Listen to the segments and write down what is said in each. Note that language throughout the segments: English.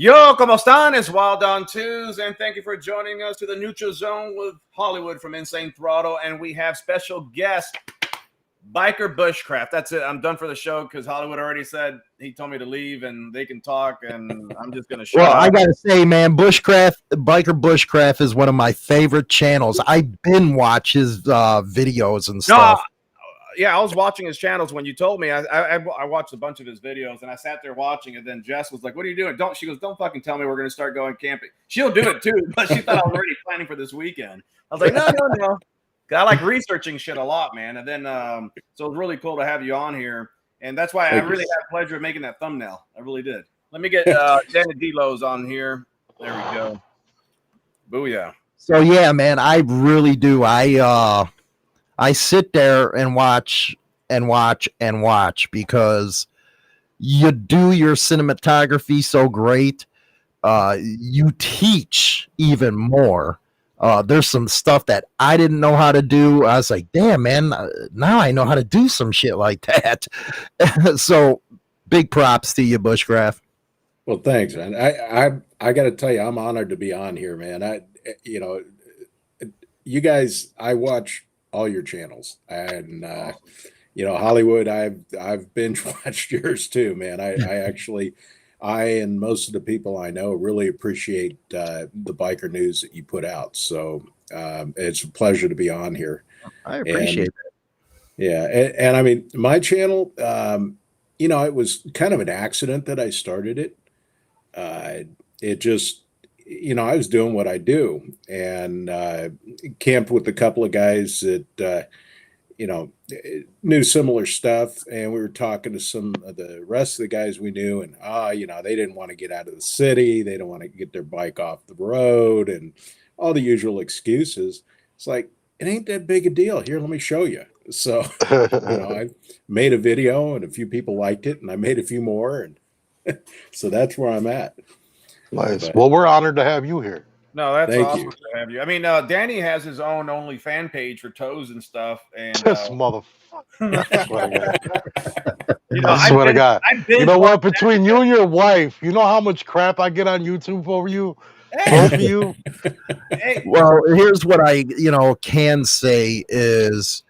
Yo, ¿cómo están? It's Wild on Twos, and thank you for joining us to the Neutral Zone with Hollywood from Insane Throttle, and we have special guest, Biker Bushcraft. That's it. I'm done for the show because Hollywood already said he told me to leave, and they can talk, and I'm just gonna shut up. I gotta say, man, Biker Bushcraft is one of my favorite channels. I binge watch his videos and stuff. Yeah, I was watching his channels when you told me. I watched a bunch of his videos, and I sat there watching, and then Jess was like, "What are you doing?" She goes, "Don't fucking tell me we're going to start going camping." She'll do it too, but she thought I was already planning for this weekend. I was like, no. I like researching shit a lot, man. And then, so it's really cool to have you on here, and that's why I really had the pleasure of making that thumbnail. I really did. Let me get Danny D-Lows on here. There we go. Booyah. So yeah, man, I really do. I sit there and watch because you do your cinematography so great. You teach even more. There's some stuff that I didn't know how to do. I was like, damn, man, now I know how to do some shit like that. So big props to you, Bushcraft. Well, thanks, man. I got to tell you, I'm honored to be on here, man. You guys, I watch all your channels, and Hollywood, I've binge watched yours too, man. I and most of the people I know really appreciate the biker news that you put out. So it's a pleasure to be on here. I appreciate it. Yeah, and I mean, my channel, it was kind of an accident that I started it. It just, I was doing what I do, and camped with a couple of guys that, knew similar stuff. And we were talking to some of the rest of the guys we knew, and, they didn't want to get out of the city. They don't want to get their bike off the road and all the usual excuses. It's like, it ain't that big a deal. Here, let me show you. So, I made a video, and a few people liked it, and I made a few more. And so that's where I'm at. Nice. Well, we're honored to have you here. No, that's awesome to have you. I mean, Danny has his own only fan page for toes and stuff. And this motherfucker. I swear to God. You know what? Between you and your wife, you know how much crap I get on YouTube over you? Both of you? Well, here's what I, can say is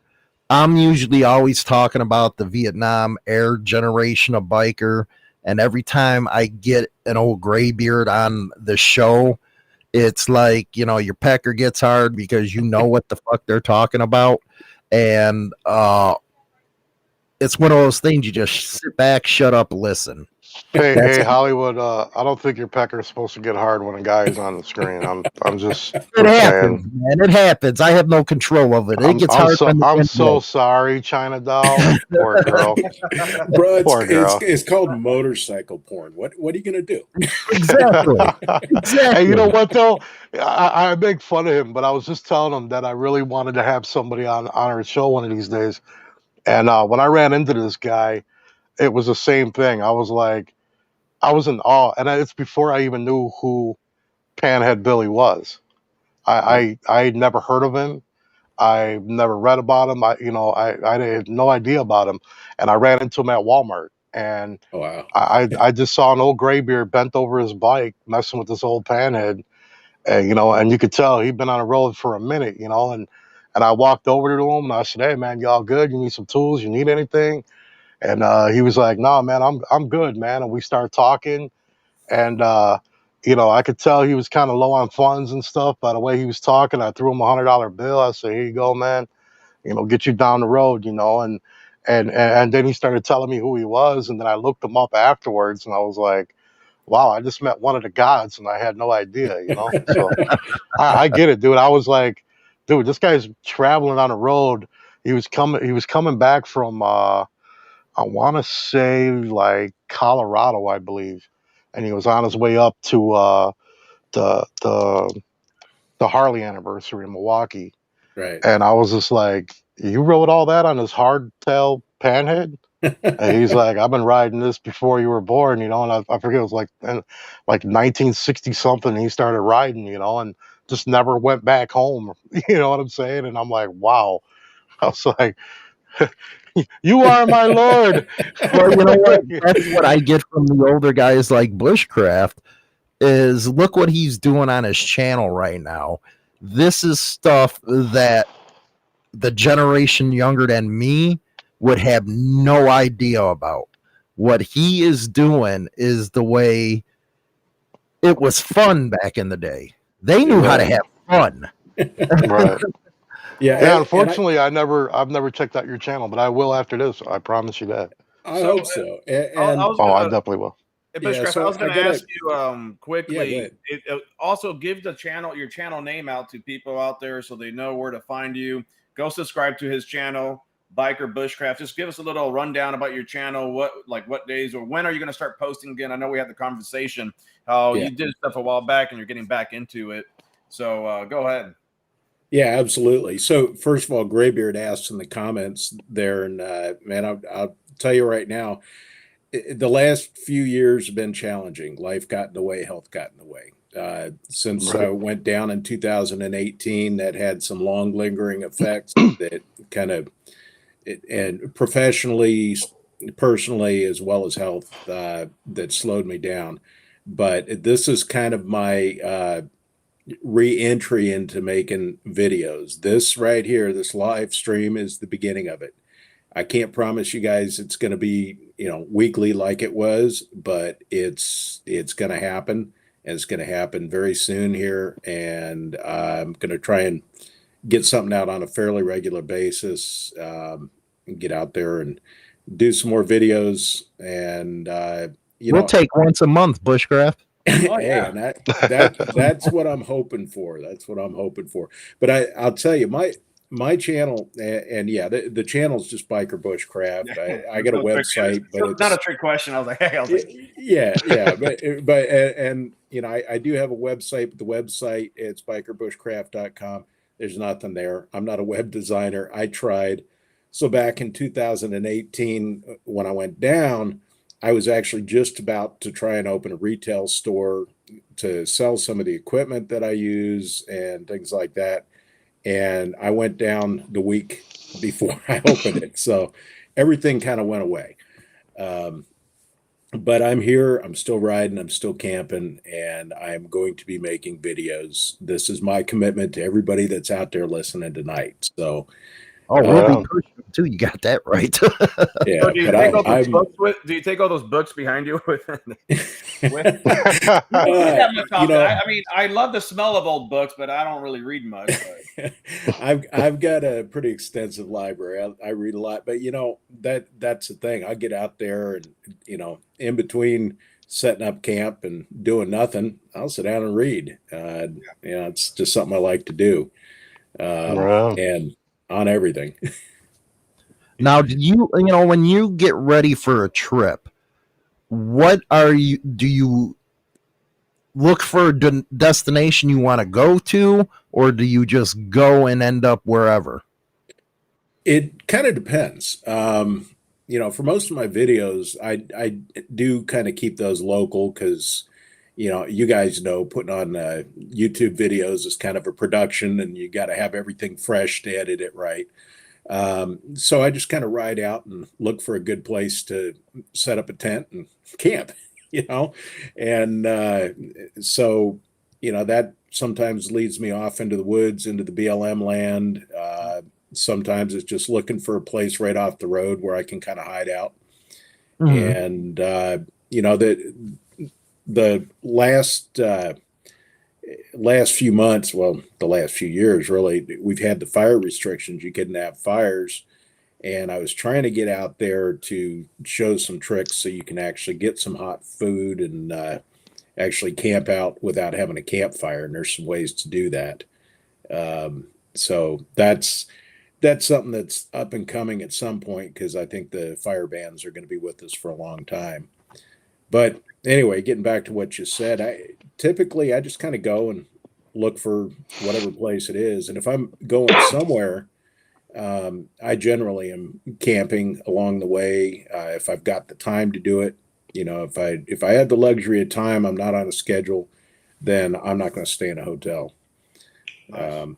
I'm usually always talking about the Vietnam era generation of biker. And every time I get an old graybeard on the show, it's like, your pecker gets hard because you know what the fuck they're talking about. And it's one of those things you just sit back, shut up, listen. Hey, Hollywood, I don't think your pecker is supposed to get hard when a guy is on the screen. I'm just it happens, man. It happens. I have no control of it. It gets hard. I'm so sorry, China Doll. Poor girl. Bro, it's called motorcycle porn. What are you gonna do? Exactly. Hey, you know what though? I make fun of him, but I was just telling him that I really wanted to have somebody on our show one of these days. And when I ran into this guy, it was the same thing. I was in awe, and it's before I even knew who Panhead Billy was. I had never heard of him. I never read about him. I had no idea about him, and I ran into him at Walmart, and I just saw an old graybeard bent over his bike, messing with this old Panhead, and you could tell he'd been on the road for a minute, and I walked over to him and I said, "Hey man, y'all good? You need some tools? You need anything?" And he was like, "No, man, I'm good, man." And we started talking, and I could tell he was kind of low on funds and stuff by the way he was talking. I threw him $100 bill. I said, "Here you go, man. Get you down the road." And then he started telling me who he was, and then I looked him up afterwards, and I was like, "Wow, I just met one of the gods, and I had no idea." So I get it, dude. I was like, "Dude, this guy's traveling on the road." He was coming back from I want to say like Colorado, I believe, and he was on his way up to the Harley anniversary in Milwaukee. Right. And I was just like, "You rode all that on his hardtail Panhead?" And he's like, "I've been riding this before you were born, And I forget, it was like 1960 something. He started riding, and just never went back home. You know what I'm saying? And I'm like, wow. I was like, "You are my lord." Well, you know what? That's what I get from the older guys like Bushcraft. is look what he's doing on his channel right now. This is stuff that the generation younger than me would have no idea about. What he is doing is the way it was fun back in the day. They knew how to have fun. Right. Yeah. Unfortunately, I've never checked out your channel, but I will after this. I promise you that. I hope so. I definitely will. Bushcraft, so I was going to ask you quickly. Yeah, Also, give your channel name out to people out there so they know where to find you. Go subscribe to his channel, Biker Bushcraft. Just give us a little rundown about your channel. What days or when are you going to start posting again? I know we had the conversation how you did stuff a while back and you're getting back into it. So go ahead. Yeah, absolutely. So first of all, Graybeard asked in the comments there, and man, I'll tell you right now, the last few years have been challenging. Life got in the way, health got in the way. Since I went down in 2018, that had some long lingering effects that kind of, and professionally, personally, as well as health, that slowed me down. But this is kind of my re-entry into making videos. This right here, this live stream is the beginning of it. I can't promise you guys it's going to be, weekly like it was, but it's going to happen, and it's going to happen very soon here. And I'm going to try and get something out on a fairly regular basis, and get out there and do some more videos. And, we'll take once a month, Bushcraft. Oh, yeah. And that's what I'm hoping for. That's what I'm hoping for. But I'll tell you, my channel, and yeah, the channel's just Biker Bushcraft. I got a website, but it's not a trick question. I was like, hey, yeah, but I do have a website, but the website, it's bikerbushcraft.com. There's nothing there. I'm not a web designer. I tried. So back in 2018, when I went down, I was actually just about to try and open a retail store to sell some of the equipment that I use and things like that. And I went down the week before I opened it. So everything kind of went away. But I'm here, I'm still riding, I'm still camping, and I'm going to be making videos. This is my commitment to everybody that's out there listening tonight. So we'll be pushing too. You got that right. Yeah. So do you take all those books behind you with? I mean, I love the smell of old books, but I don't really read much. I've got a pretty extensive library. I read a lot, but that's the thing. I get out there and in between setting up camp and doing nothing, I'll sit down and read. It's just something I like to do, and on everything. Now, do you when you get ready for a trip, do you look for a destination you want to go to, or do you just go and end up wherever? It kind of depends. For most of my videos, I do kind of keep those local because, you guys know putting on YouTube videos is kind of a production, and you got to have everything fresh to edit it right. So I just kind of ride out and look for a good place to set up a tent and camp, and so that sometimes leads me off into the woods, into the BLM land. Sometimes it's just looking for a place right off the road where I can kind of hide out. And the last few months, well, the last few years, really, we've had the fire restrictions. You couldn't have fires. And I was trying to get out there to show some tricks so you can actually get some hot food and actually camp out without having a campfire. And there's some ways to do that. So that's something that's up and coming at some point, because I think the fire bans are going to be with us for a long time. But anyway, getting back to what you said, I just kind of go and look for whatever place it is. And if I'm going somewhere, I generally am camping along the way. If I've got the time to do it, if I had the luxury of time, I'm not on a schedule, then I'm not going to stay in a hotel. Nice.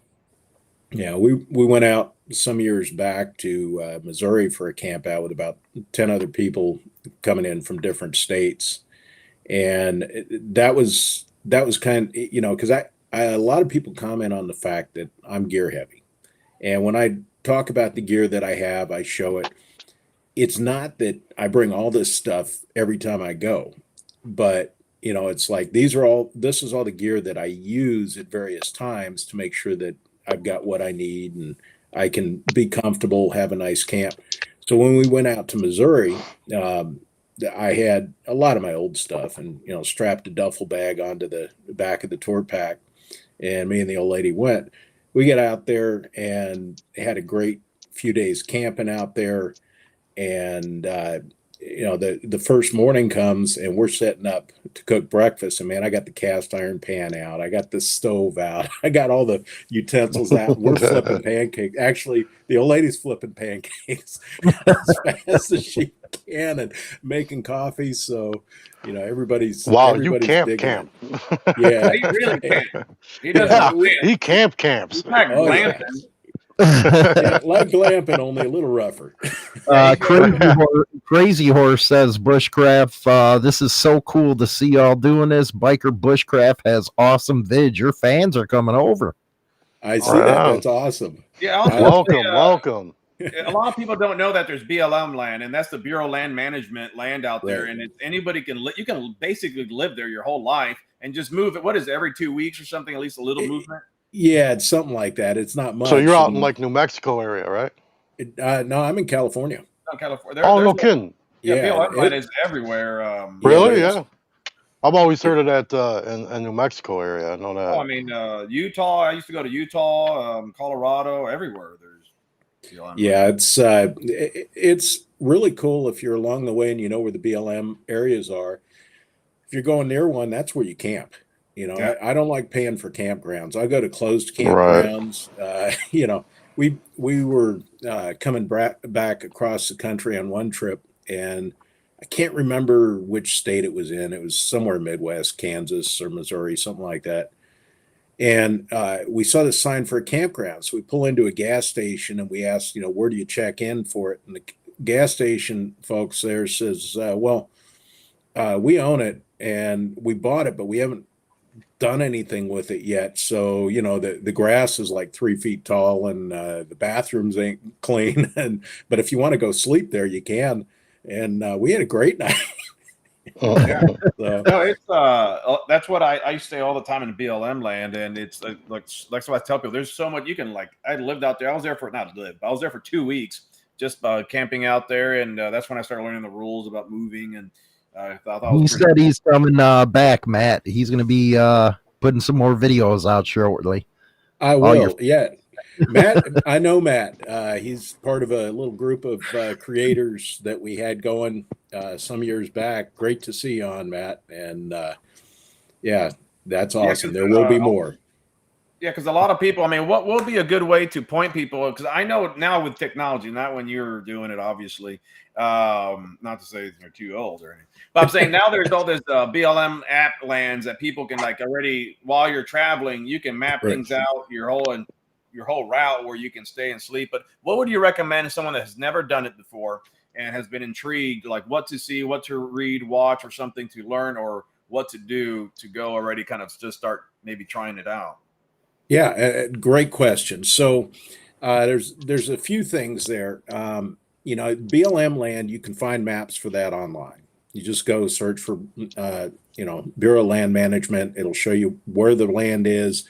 We went out some years back to Missouri for a camp out with about 10 other people coming in from different states. And that was that was kind of, because a lot of people comment on the fact that I'm gear heavy. And when I talk about the gear that I have, I show it. It's not that I bring all this stuff every time I go, but it's like this is all the gear that I use at various times to make sure that I've got what I need and I can be comfortable, have a nice camp. So when we went out to Missouri, I had a lot of my old stuff and, strapped a duffel bag onto the back of the tour pack. And me and the old lady went. We got out there and had a great few days camping out there. And the first morning comes and we're setting up to cook breakfast, and man, I got the cast iron pan out, I got the stove out, I got all the utensils out. We're flipping pancakes. Actually, the old lady's flipping pancakes as fast as she can and making coffee. So everybody's Wow, you digging camp. it. Yeah. He really can't. He Yeah, doesn't he camps. He's not Oh, yeah. glamping. Yeah, like glamping, only a little rougher. Crazy Horse says Bushcraft. This is so cool to see y'all doing this. Biker Bushcraft has awesome vids. Your fans are coming over. I see that. That's awesome. Yeah, also, Welcome. A lot of people don't know that there's BLM land, and that's the Bureau of Land Management land out there. Right. And anybody can you can basically live there your whole life and just move it. What is it, every 2 weeks or something? At least a little movement. Yeah, it's something like that. It's not much. So you're out in like New Mexico area, right? No, I'm in California. California. No kidding. Yeah, BLM land is everywhere. Really? Yeah. I've always heard of that in New Mexico area. I know that. Oh, I mean, Utah. I used to go to Utah, Colorado, everywhere. There's BLM. Yeah, it's really cool if you're along the way and you know where the BLM areas are. If you're going near one, that's where you camp. Yeah. I don't like paying for campgrounds. I go to closed campgrounds. We were coming back across the country on one trip, and I can't remember which state it was in. It was somewhere Midwest, Kansas or Missouri, something like that. And we saw the sign for a campground. So we pull into a gas station and we asked, where do you check in for it? And the gas station folks there says, we own it and we bought it, but we haven't done anything with it yet. So, the grass is like 3 feet tall and the bathrooms ain't clean. But if you want to go sleep there, you can. And we had a great night. Yeah. No, it's that's what I used to say all the time in BLM land, and it's like what I tell people. There's so much you can I lived out there. I was there for 2 weeks, just camping out there, and that's when I started learning the rules about moving. And I thought he said he's coming back, Matt. He's going to be putting some more videos out shortly. I will. Yeah. Matt, I know Matt. He's part of a little group of creators that we had going some years back. Great to see you on, Matt. And yeah, that's awesome. There will be more. Yeah, because a lot of people, I mean, what will be a good way to point people? Because I know now with technology, not when you're doing it, obviously. Not to say you're too old or anything, but I'm saying now there's all this BLM app lands that people can already, while you're traveling, you can map things out, your whole route where you can stay and sleep. But what would you recommend to someone that has never done it before and has been intrigued, like what to see, what to read, watch, or something to learn, or what to do to go already kind of just start maybe trying it out? Yeah, great question. So there's a few things there. BLM land, you can find maps for that online. You just go search for, Bureau of Land Management. It'll show you where the land is,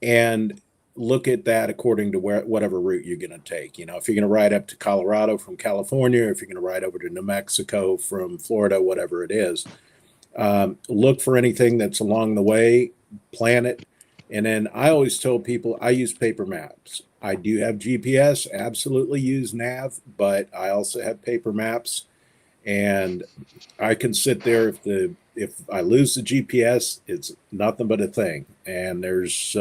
and look at that according to whatever route you're going to take. If you're going to ride up to Colorado from California, or if you're going to ride over to New Mexico from Florida, whatever it is, look for anything that's along the way, plan it. And then I always tell people I use paper maps. I do have GPS, absolutely use nav, but I also have paper maps. And I can sit there if I lose the GPS, it's nothing but a thing. And there's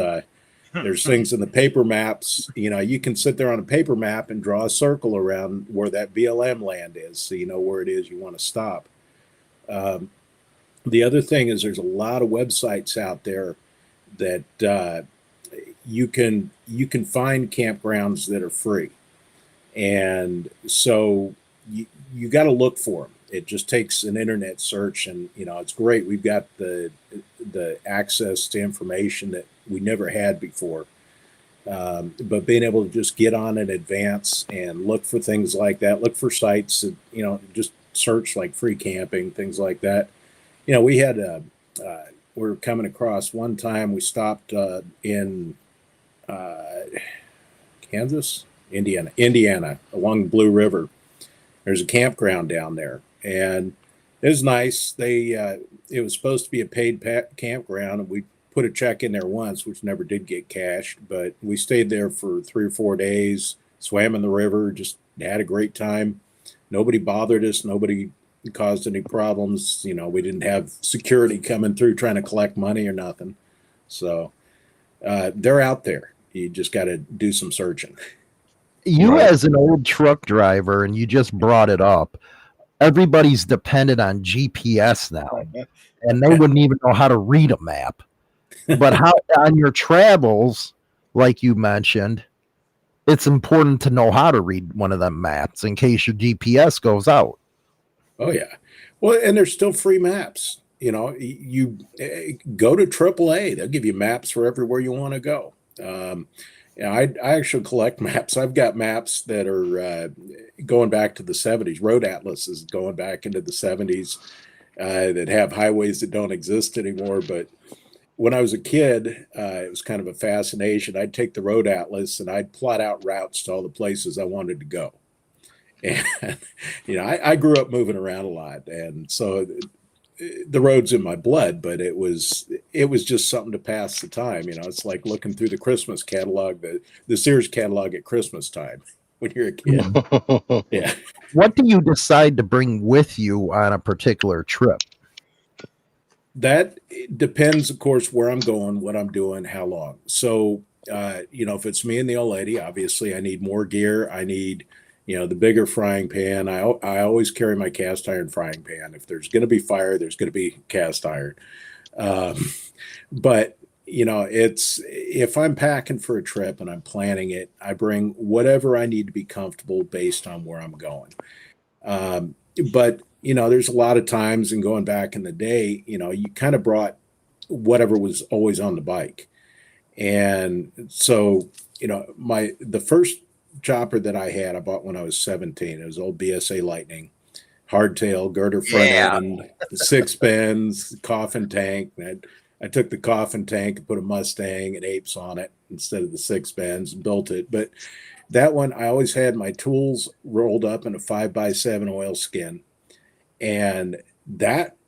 things in the paper maps. You can sit there on a paper map and draw a circle around where that BLM land is, so you know where it is you want to stop. The other thing is there's a lot of websites out there that you can find campgrounds that are free, and so you got to look for them. It just takes an internet search, and it's great. We've got the access to information that we never had before. But being able to just get on in advance and look for things like that, look for sites, and just search like free camping, things like that. We had we were coming across one time. We stopped in Indiana, along the Blue River. There's a campground down there, and it was nice. It was supposed to be a paid campground, and we put a check in there once, which never did get cashed. But we stayed there for 3 or 4 days, swam in the river, just had a great time. Nobody bothered us. Nobody caused any problems. We didn't have security coming through trying to collect money or nothing. So they're out there. You just got to do some searching. You, Right. as an old truck driver, and you just brought it up, everybody's dependent on GPS now, and they wouldn't even know how to read a map. But how on your travels, like you mentioned, it's important to know how to read one of them maps in case your GPS goes out. Oh yeah. Well, and there's still free maps. You go to AAA. They'll give you maps for everywhere you want to go. I actually collect maps. I've got maps that are going back to the 70s. Road atlases going back into the 70s that have highways that don't exist anymore. But when I was a kid, it was kind of a fascination. I'd take the road atlas and I'd plot out routes to all the places I wanted to go. And I grew up moving around a lot, and so the road's in my blood. But it was just something to pass the time. It's like looking through the Christmas catalog, the Sears catalog at Christmas time when you're a kid. Yeah. What do you decide to bring with you on a particular trip? That depends, of course, where I'm going, what I'm doing, how long. So, if it's me and the old lady, obviously I need more gear. I need, the bigger frying pan. I always carry my cast iron frying pan. If there's going to be fire, there's going to be cast iron. But, it's if I'm packing for a trip and I'm planning it, I bring whatever I need to be comfortable based on where I'm going. But there's a lot of times, and going back in the day, you kind of brought whatever was always on the bike. And so, the first chopper that I had, I bought when I was 17. It was old BSA Lightning, hardtail, girder front end, the 6 bends, coffin tank. And I took the coffin tank and put a Mustang and apes on it instead of the 6 bends and built it. But that one, I always had my tools rolled up in a 5x7 oilskin. And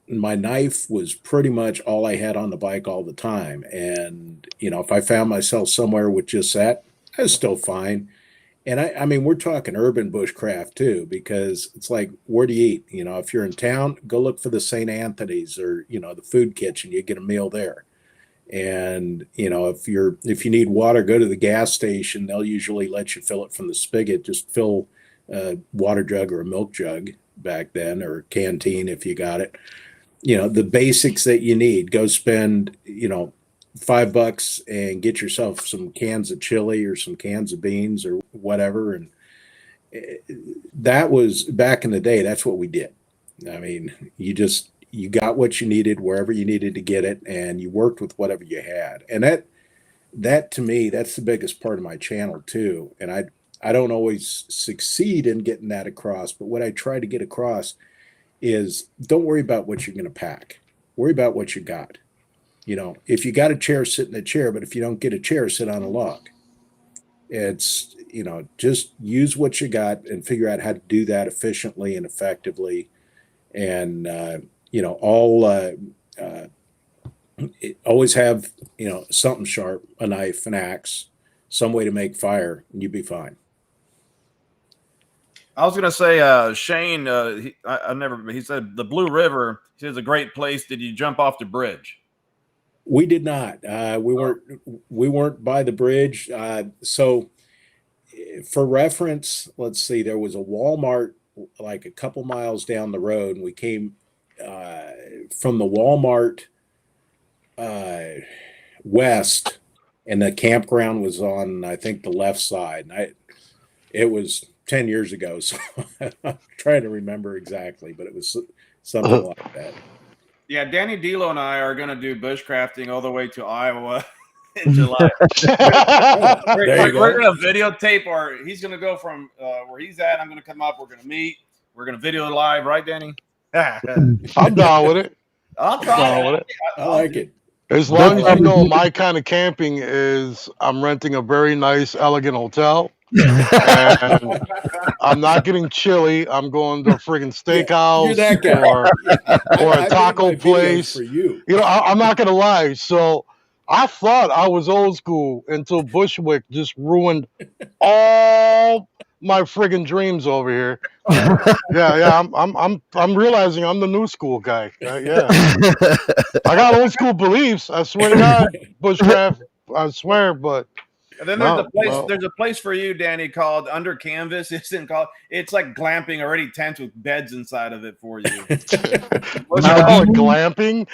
my knife was pretty much all I had on the bike all the time. And, if I found myself somewhere with just that, I was still fine. And I mean, we're talking urban bushcraft too, because it's like, where do you eat? If you're in town, go look for the St. Anthony's or, the food kitchen, you get a meal there. And, if you need water, go to the gas station. They'll usually let you fill it from the spigot. Just fill a water jug or a milk jug back then, or canteen if you got it. The basics that you need. Go spend $5 and get yourself some cans of chili or some cans of beans or whatever. And that was back in the day. That's what we did. I mean, you got what you needed wherever you needed to get it, and you worked with whatever you had. And that to me, that's the biggest part of my channel too. And I don't always succeed in getting that across, but what I try to get across is, don't worry about what you're going to pack. Worry about what you got. If you got a chair, sit in a chair, but if you don't get a chair, sit on a log. It's, just use what you got and figure out how to do that efficiently and effectively. And, always have, something sharp, a knife, an axe, some way to make fire, and you'd be fine. I was gonna say, Shane. He said the Blue River is a great place. Did you jump off the bridge? We did not. We weren't by the bridge. So, for reference, let's see. There was a Walmart like a couple miles down the road, and we came from the Walmart west, and the campground was on, I think, the left side. And it was 10 years ago, so I'm trying to remember exactly, but it was something like that. Yeah, Danny Dilo and I are going to do bushcrafting all the way to Iowa in July. We're going to videotape, or he's going to go from where he's at. I'm going to come up. We're going to meet. We're going to video it live, right, Danny? I'm down with it. I'll try it. I like it. As long as you know, my kind of camping is I'm renting a very nice, elegant hotel. And I'm not getting chili. I'm going to a friggin' steakhouse or a taco place. For you. You know, I'm not going to lie. So I thought I was old school until Bushwick just ruined all my friggin' dreams over here. Yeah. I'm realizing I'm the new school guy. Yeah. I got old school beliefs. I swear to God, bushcraft. I swear, but. And then there's a place for you, Danny, called Under Canvas. It's like glamping, already tent with beds inside of it for you. What's it called? Glamping?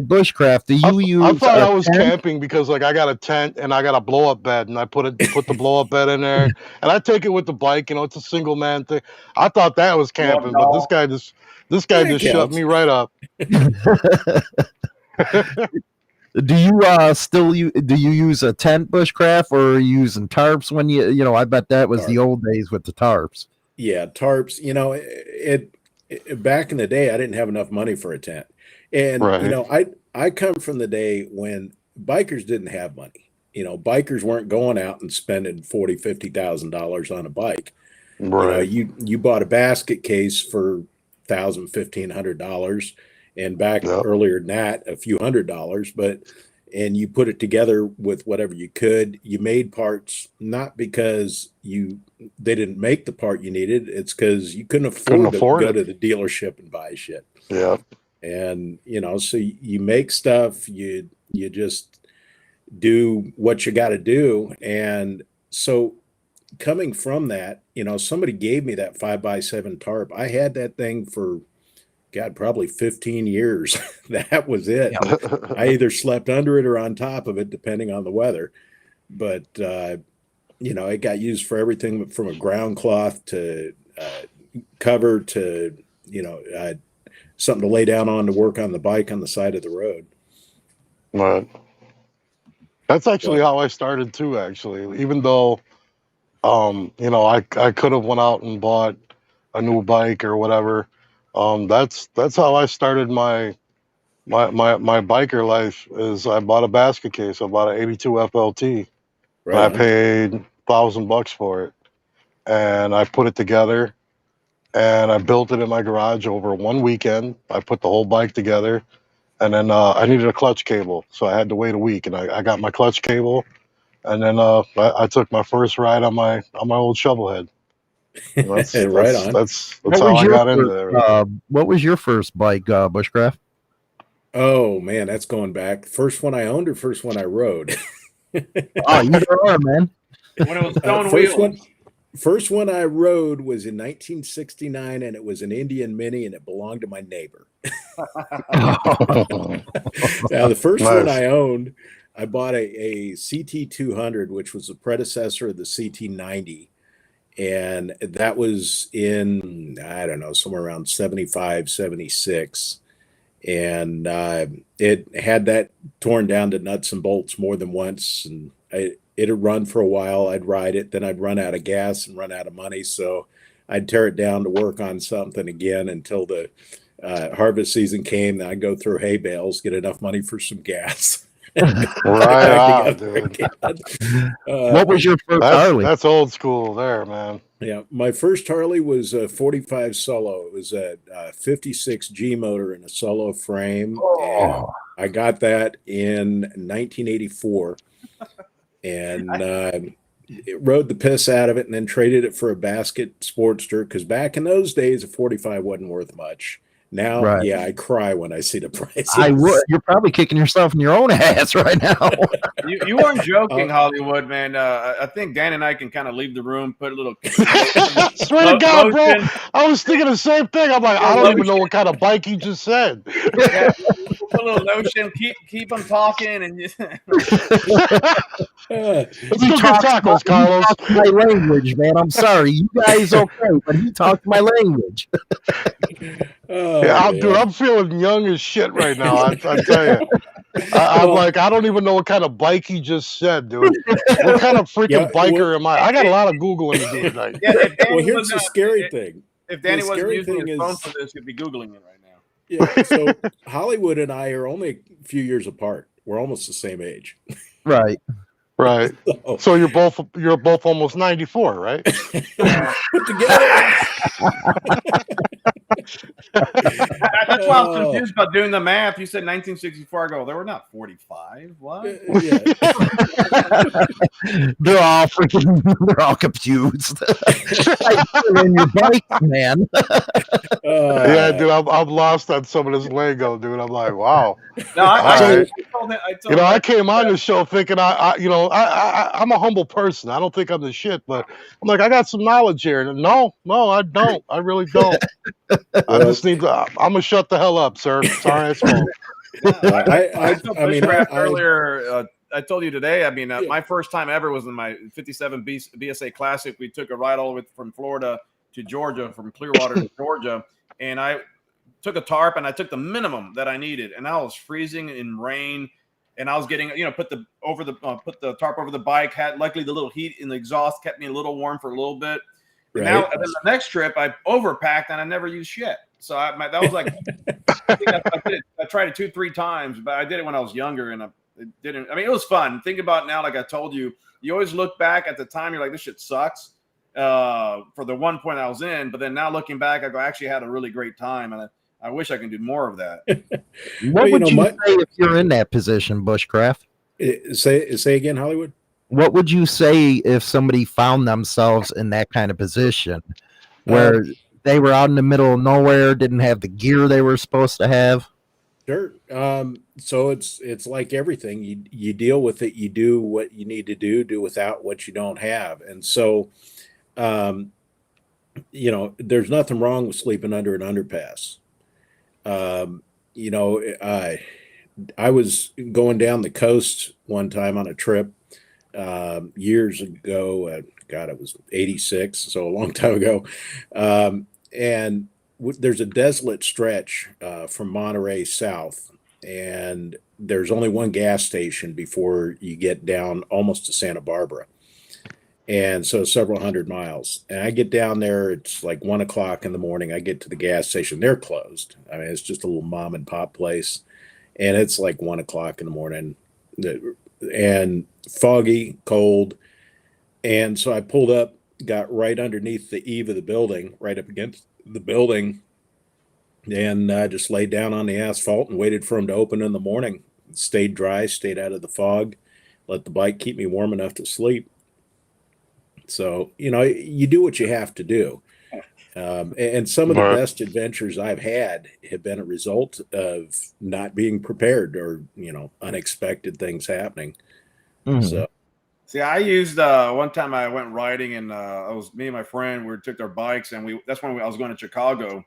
Bushcraft. Do you use? I thought I was camping because like I got a tent and I got a blow up bed, and I put the blow up bed in there, and I take it with the bike. You know, it's a single man thing. I thought that was camping, but this guy just shut me right up. Do you do you use a tent bushcraft, or are you using tarps when you know? I bet that was the old days with the tarps. Yeah, tarps. You know, it back in the day, I didn't have enough money for a tent, and you know, I come from the day when bikers didn't have money. You know, bikers weren't going out and spending $40,000-$50,000 on a bike. Right. You know, you bought a basket case for $1,000-$1,500. And back earlier than that, a few $100s, and you put it together with whatever you could. You made parts not because they didn't make the part you needed. It's because you couldn't afford to go to the dealership and buy shit. Yeah. And you know, so you make stuff. You just do what you got to do. And so coming from that, you know, somebody gave me that 5x7 tarp. I had that thing for probably 15 years. That was it. Yeah. I either slept under it or on top of it, depending on the weather. But, you know, it got used for everything from a ground cloth to cover to, you know, something to lay down on to work on the bike on the side of the road. Right. That's actually how I started too, actually, even though, you know, I could have went out and bought a new bike or whatever. That's how I started my biker life. Is I bought a basket case. I bought an 82 FLT. Right. I paid $1,000 for it, and I put it together, and I built it in my garage over one weekend. I put the whole bike together, and then I needed a clutch cable, so I had to wait a week, and I got my clutch cable, and then I took my first ride on my old shovelhead. That's how I got into there. What was your first bike, Bushcraft? Oh man, that's going back. First one I owned or first one I rode? Oh, you are, man. When it was stone wheels. First one I rode was in 1969, and it was an Indian Mini, and it belonged to my neighbor. Now, the first one I owned, I bought a CT200, which was the predecessor of the CT90. And that was in, I don't know, somewhere around 75, 76. And it had that torn down to nuts and bolts more than once. And it'd run for a while. I'd ride it. Then I'd run out of gas and run out of money. So I'd tear it down to work on something again until the harvest season came. Then I'd go through hay bales, get enough money for some gas. Right, dude. What was your first Harley? That's old school there, man. Yeah, my first Harley was a 45 Solo. It was a 56 G motor in a Solo frame. And I got that in 1984, and rode the piss out of it, and then traded it for a basket Sportster, because back in those days, a 45 wasn't worth much. Now, yeah, I cry when I see the prices. I would. You're probably kicking yourself in your own ass right now. You weren't joking, Hollywood, man. I think Dan and I can kind of leave the room, put a little. Swear to God, bro. I was thinking the same thing. I'm like, I don't even know what kind of bike he just said. Yeah. a little notion. Keep them talking, and just Let's go get tacos, Carlos. He talks my language, man. I'm sorry. You guys okay, but he talks my language. Oh, Dude, I'm feeling young as shit right now. I tell you. I'm like, I don't even know what kind of bike he just said, dude. What kind of freaking biker am I? I got a lot of Googling to do tonight. Yeah, well, here's the scary thing. If Danny The wasn't scary using thing his phone is- for this, he'd be Googling it right now. Yeah, so Hollywood and I are only a few years apart. We're almost the same age. Right. Right. So you're both almost 94, right? Put together. That's why I was confused about doing the math. You said 1964. I go, they were not 45. What? Yeah. They're all confused. In your bike, man. Yeah, dude, I'm lost on some of this lingo, dude. I'm like, wow. No, I told him. I came on this show thinking I'm a humble person. I don't think I'm the shit, but I'm like, I got some knowledge here. No, I don't. I really don't. I just need to. I'm gonna shut the hell up, sir. Sorry, I spoke. I mean, earlier. I told you today. I mean, my first time ever was in my '57 BSA Classic. We took a ride all the way from Florida to Georgia, from Clearwater to Georgia, and I took a tarp and I took the minimum that I needed, and I was freezing in rain, and I was getting, put the tarp over the bike. Luckily the little heat in the exhaust kept me a little warm for a little bit. Right. Now, and then the next trip I overpacked and I never used shit. So that was like, I tried it 2-3 times, but I did it when I was younger, and it didn't. I mean, it was fun. Think about it now, like I told you, you always look back at the time, you're like, this shit sucks for the one point I was in. But then now looking back, I go, I actually had a really great time, and I wish I can do more of that. What would you say if you're in that position, Bushcraft? Say again, Hollywood? What would you say if somebody found themselves in that kind of position where they were out in the middle of nowhere, didn't have the gear they were supposed to have? Sure. So it's like everything. You deal with it. You do what you need to do without what you don't have. And so, there's nothing wrong with sleeping under an underpass. I was going down the coast one time on a trip years ago. God, it was 86, so a long time ago. And there's a desolate stretch from Monterey south, and there's only one gas station before you get down almost to Santa Barbara. And so several hundred miles. And I get down there, it's like 1 o'clock in the morning. I get to the gas station, they're closed. I mean, it's just a little mom and pop place. And it's like 1 o'clock in the morning and foggy, cold. And so I pulled up, got right underneath the eave of the building, right up against the building, and just laid down on the asphalt and waited for them to open in the morning. Stayed dry, stayed out of the fog, let the bike keep me warm enough to sleep. So, you do what you have to do. And some of the best adventures I've had have been a result of not being prepared or, unexpected things happening. Mm-hmm. So, see, I used one time I went riding, and me and my friend, we took our bikes, and that's when I was going to Chicago,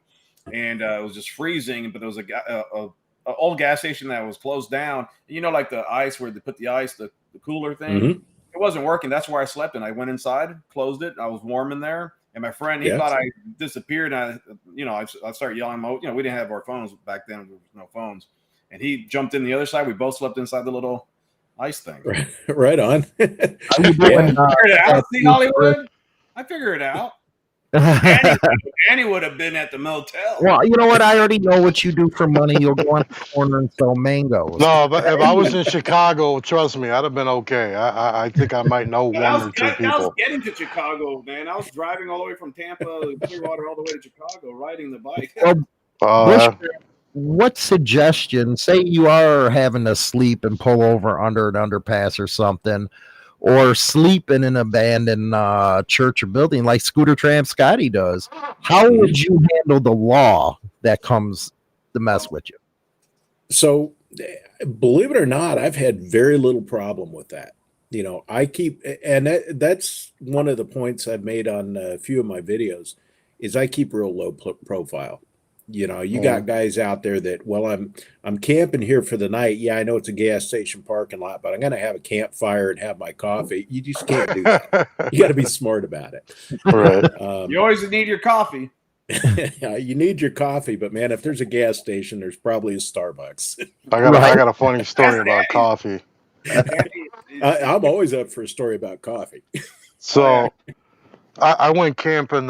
and it was just freezing, but there was a old gas station that was closed down. Like the ice where they put the ice, the cooler thing. Mm-hmm. It wasn't working. That's where I slept, and I went inside, closed it. I was warm in there, and my friend, he thought I disappeared, and I started yelling. We didn't have our phones back then. There was no phones, and he jumped in the other side. We both slept inside the little ice thing. Right on. I figured it out. See, Hollywood? I figured it out. Annie would have been at the motel. Well, you know what? I already know what you do for money. You'll go on the corner and sell mangoes. No, but if I was in Chicago, trust me, I'd have been okay. I think I might know one or two people. I was getting to Chicago, man. I was driving all the way from Tampa, Clearwater, all the way to Chicago, riding the bike. What suggestion, say you are having to sleep and pull over under an underpass or something, or sleep in an abandoned church or building like Scooter Tramp Scotty does, how would you handle the law that comes to mess with you? So, believe it or not, I've had very little problem with that. I keep, and that's one of the points I've made on a few of my videos, is I keep real low profile. You know, you got guys out there that, well, I'm camping here for the night. Yeah, I know it's a gas station parking lot, but I'm going to have a campfire and have my coffee. You just can't do that. You got to be smart about it. Right. You always need your coffee. You need your coffee, but man, if there's a gas station, there's probably a Starbucks. I got a funny story about coffee. I'm always up for a story about coffee. So I went camping.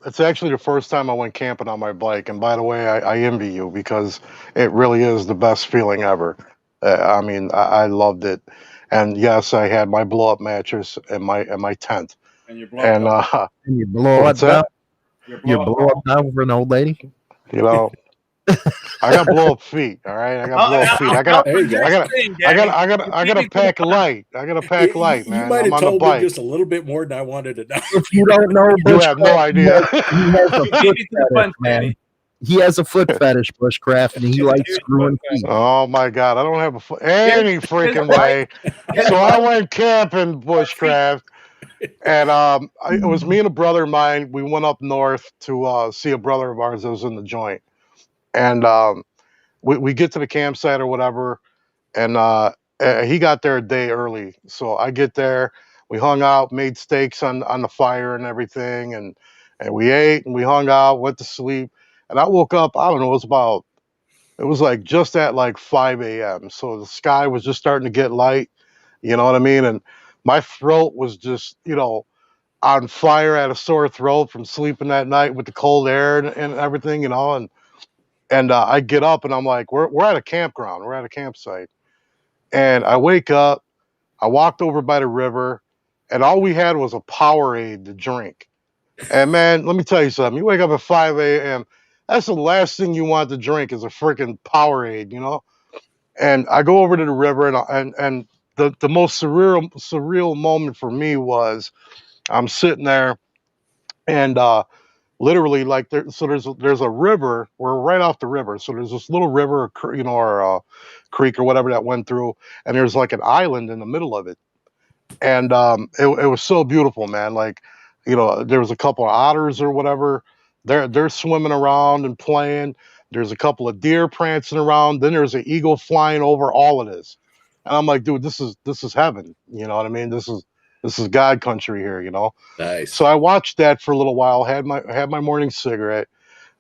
It's actually the first time I went camping on my bike. And by the way, I envy you because it really is the best feeling ever. I mean, I loved it. And yes, I had my blow up mattress and my tent. And you blow up. And you blow it down. You blow up down for an old lady. You know, I got blow up feet. All right, I got blow up feet. I gotta pack light. I gotta pack light, man. You might have told me just a little bit more than I wanted to know. If you don't know, you have no idea. He has a foot fetish, Bushcraft, and he likes screwing feet. Oh my God, I don't have a foot any freaking way. So I went camping, Bushcraft, and it was me and a brother of mine. We went up north to see a brother of ours that was in the joint, and we get to the campsite or whatever, and he got there a day early. So I get there, we hung out, made steaks on the fire and everything, and we ate and we hung out, went to sleep. And I woke up, I don't know, it was like just at like 5 a.m. So the sky was just starting to get light, you know what I mean? And my throat was just, you know, on fire. I had a sore throat from sleeping that night with the cold air and everything, you know. And I get up and I'm like, we're at a campground, we're at a campsite. And I wake up, I walked over by the river, and all we had was a Powerade to drink. And man, let me tell you something. You wake up at 5 a.m., that's the last thing you want to drink is a freaking Powerade, you know? And I go over to the river, and the most surreal moment for me was I'm sitting there, and literally, like, there's a river. We're right off the river, so there's this little river, you know, or a creek or whatever that went through, and there's like an island in the middle of it. And it was so beautiful, man. Like, you know, there was a couple of otters or whatever. They're swimming around and playing. There's a couple of deer prancing around. Then there's an eagle flying over all of this. And I'm like, dude, this is heaven. You know what I mean? This is God country here, you know? Nice. So I watched that for a little while, had my morning cigarette,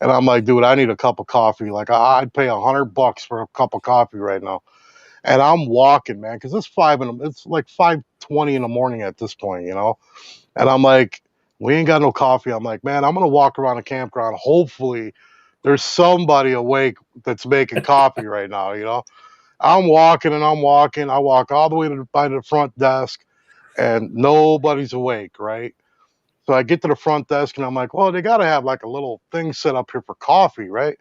and I'm like, dude, I need a cup of coffee. Like, I'd pay $100 for a cup of coffee right now. And I'm walking, man, because it's like 5:20 in the morning at this point, you know? And I'm like, we ain't got no coffee. I'm like, man, I'm gonna walk around a campground. Hopefully there's somebody awake that's making coffee right now, you know? I'm walking and I'm walking. I walk all the way by the front desk and nobody's awake, right? So I get to the front desk and I'm like, well, they gotta have like a little thing set up here for coffee, right?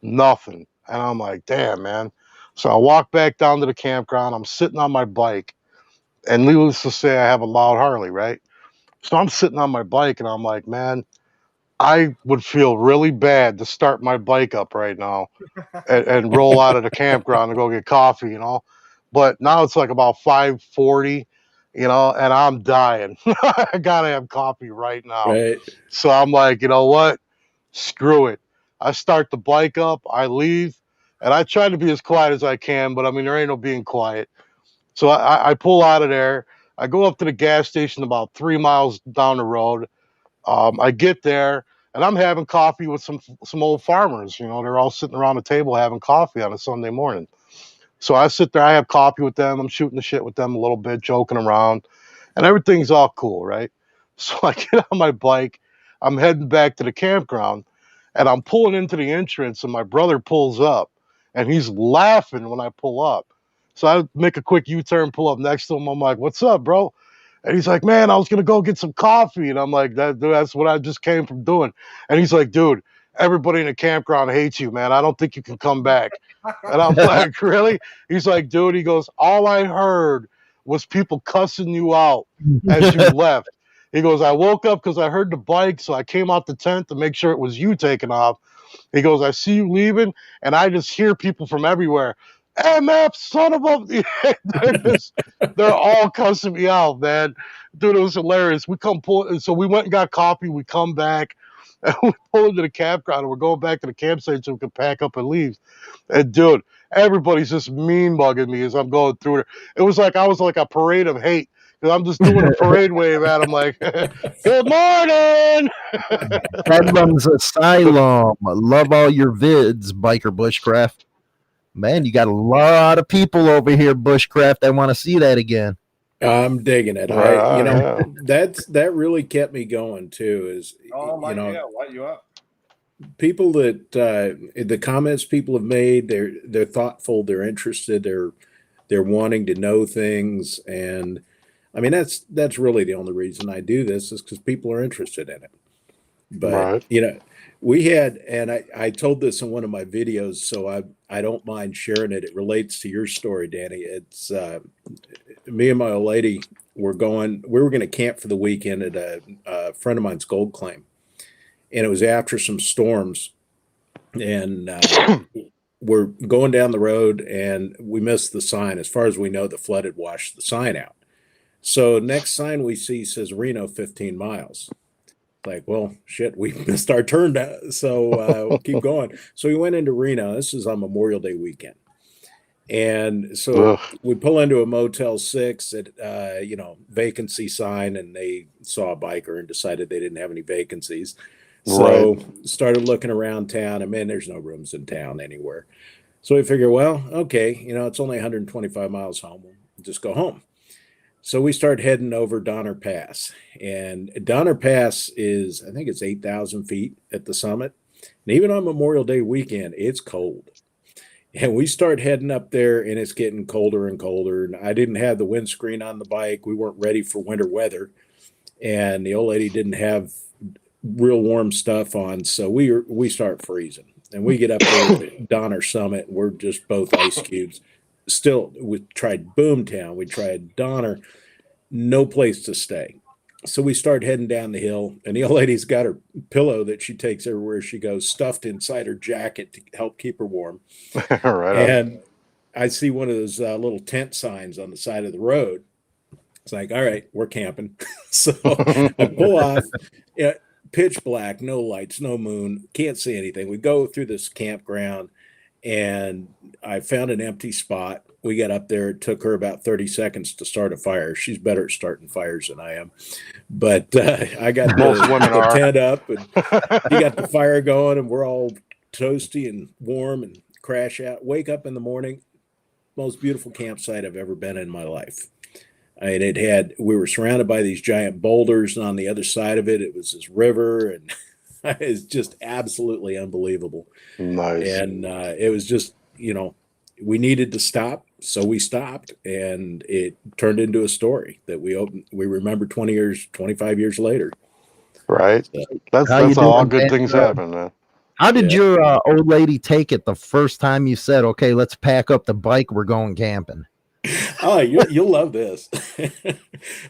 Nothing. And I'm like, damn, man. So I walk back down to the campground. I'm sitting on my bike, and needless to say, I have a loud Harley, right? So I'm sitting on my bike, and I'm like, man, I would feel really bad to start my bike up right now and roll out of the campground and go get coffee, you know. But now it's like about 5:40, you know, and I'm dying. I gotta have coffee right now. Right. So I'm like, you know what? Screw it. I start the bike up, I leave, and I try to be as quiet as I can, but I mean, there ain't no being quiet. So I pull out of there. I go up to the gas station about 3 miles down the road. I get there, and I'm having coffee with some old farmers. You know, they're all sitting around the table having coffee on a Sunday morning. So I sit there, I have coffee with them. I'm shooting the shit with them a little bit, joking around, and everything's all cool, right? So I get on my bike. I'm heading back to the campground, and I'm pulling into the entrance, and my brother pulls up, and he's laughing when I pull up. So I make a quick U-turn, pull up next to him. I'm like, "What's up, bro?" And he's like, "Man, I was gonna go get some coffee." And I'm like, "That's what I just came from doing." And he's like, "Dude, everybody in the campground hates you, man. I don't think you can come back." And I'm like, "Really?" He's like, "Dude," he goes, "all I heard was people cussing you out as you left." He goes, "I woke up because I heard the bike, so I came out the tent to make sure it was you taking off." He goes, "I see you leaving, and I just hear people from everywhere. MF, son of a..." They're all cussing me out, man. Dude, it was hilarious. We come pull, so we went and got coffee. We come back, And we pull into the campground, and we're going back to the campsite so we can pack up and leave. And dude, everybody's just mean mugging me as I'm going through it. It was like I was like a parade of hate because I'm just doing the parade wave at them like, "Good morning." Bedlam's Asylum. Love all your vids, Biker Bushcraft. Man, you got a lot of people over here, Bushcraft. I want to see that again. I'm digging it. Right, That really kept me going too. Is light you up. people that the comments people have made, they're thoughtful, they're interested, they're wanting to know things, and I mean that's really the only reason I do this is because people are interested in it. But right. we had, and I told this in one of my videos, so I don't mind sharing it. It relates to your story, Danny. It's me and my old lady we were going to camp for the weekend at a friend of mine's gold claim, and it was after some storms, and we're going down the road, and we missed the sign. As far as we know, the flood had washed the sign out. So next sign we see says Reno 15 miles. Like, well, shit, we missed our turn. So we'll keep going. So we went into Reno. This is on Memorial Day weekend. And so Ugh. we pull into a Motel 6 at, vacancy sign, and they saw a biker and decided they didn't have any vacancies. So started looking around town, and man, there's no rooms in town anywhere. So we figure, well, okay, it's only 125 miles home. We'll just go home. So we start heading over Donner Pass, and Donner Pass is, I think it's 8,000 feet at the summit. And even on Memorial Day weekend, it's cold. And we start heading up there, and it's getting colder and colder. And I didn't have the windscreen on the bike. We weren't ready for winter weather. And the old lady didn't have real warm stuff on. So we start freezing. And we get up there at Donner Summit, and we're just both ice cubes. Still, we tried Boomtown, we tried Donner, no place to stay. So we start heading down the hill, and the old lady's got her pillow that she takes everywhere she goes, stuffed inside her jacket to help keep her warm. Right. And I see one of those little tent signs on the side of the road. It's like, all right, we're camping. So I pull off. Pitch black, no lights, no moon, can't see anything. We go through this campground, and I found an empty spot. We got up there. It took her about 30 seconds to start a fire. She's better at starting fires than I am. But I got the tent up, and you got the fire going, and we're all toasty and warm and crash out. Wake up in the morning, most beautiful campsite I've ever been in my life. I mean, we were surrounded by these giant boulders, and on the other side of it, it was this river, and it's just absolutely unbelievable. Nice. And it was just, we needed to stop, so we stopped, and it turned into a story that we remember 25 years later. Right. So, that's how all good things happen, man. How did your old lady take it the first time you said, okay, let's pack up the bike, we're going camping? Oh, you'll love this.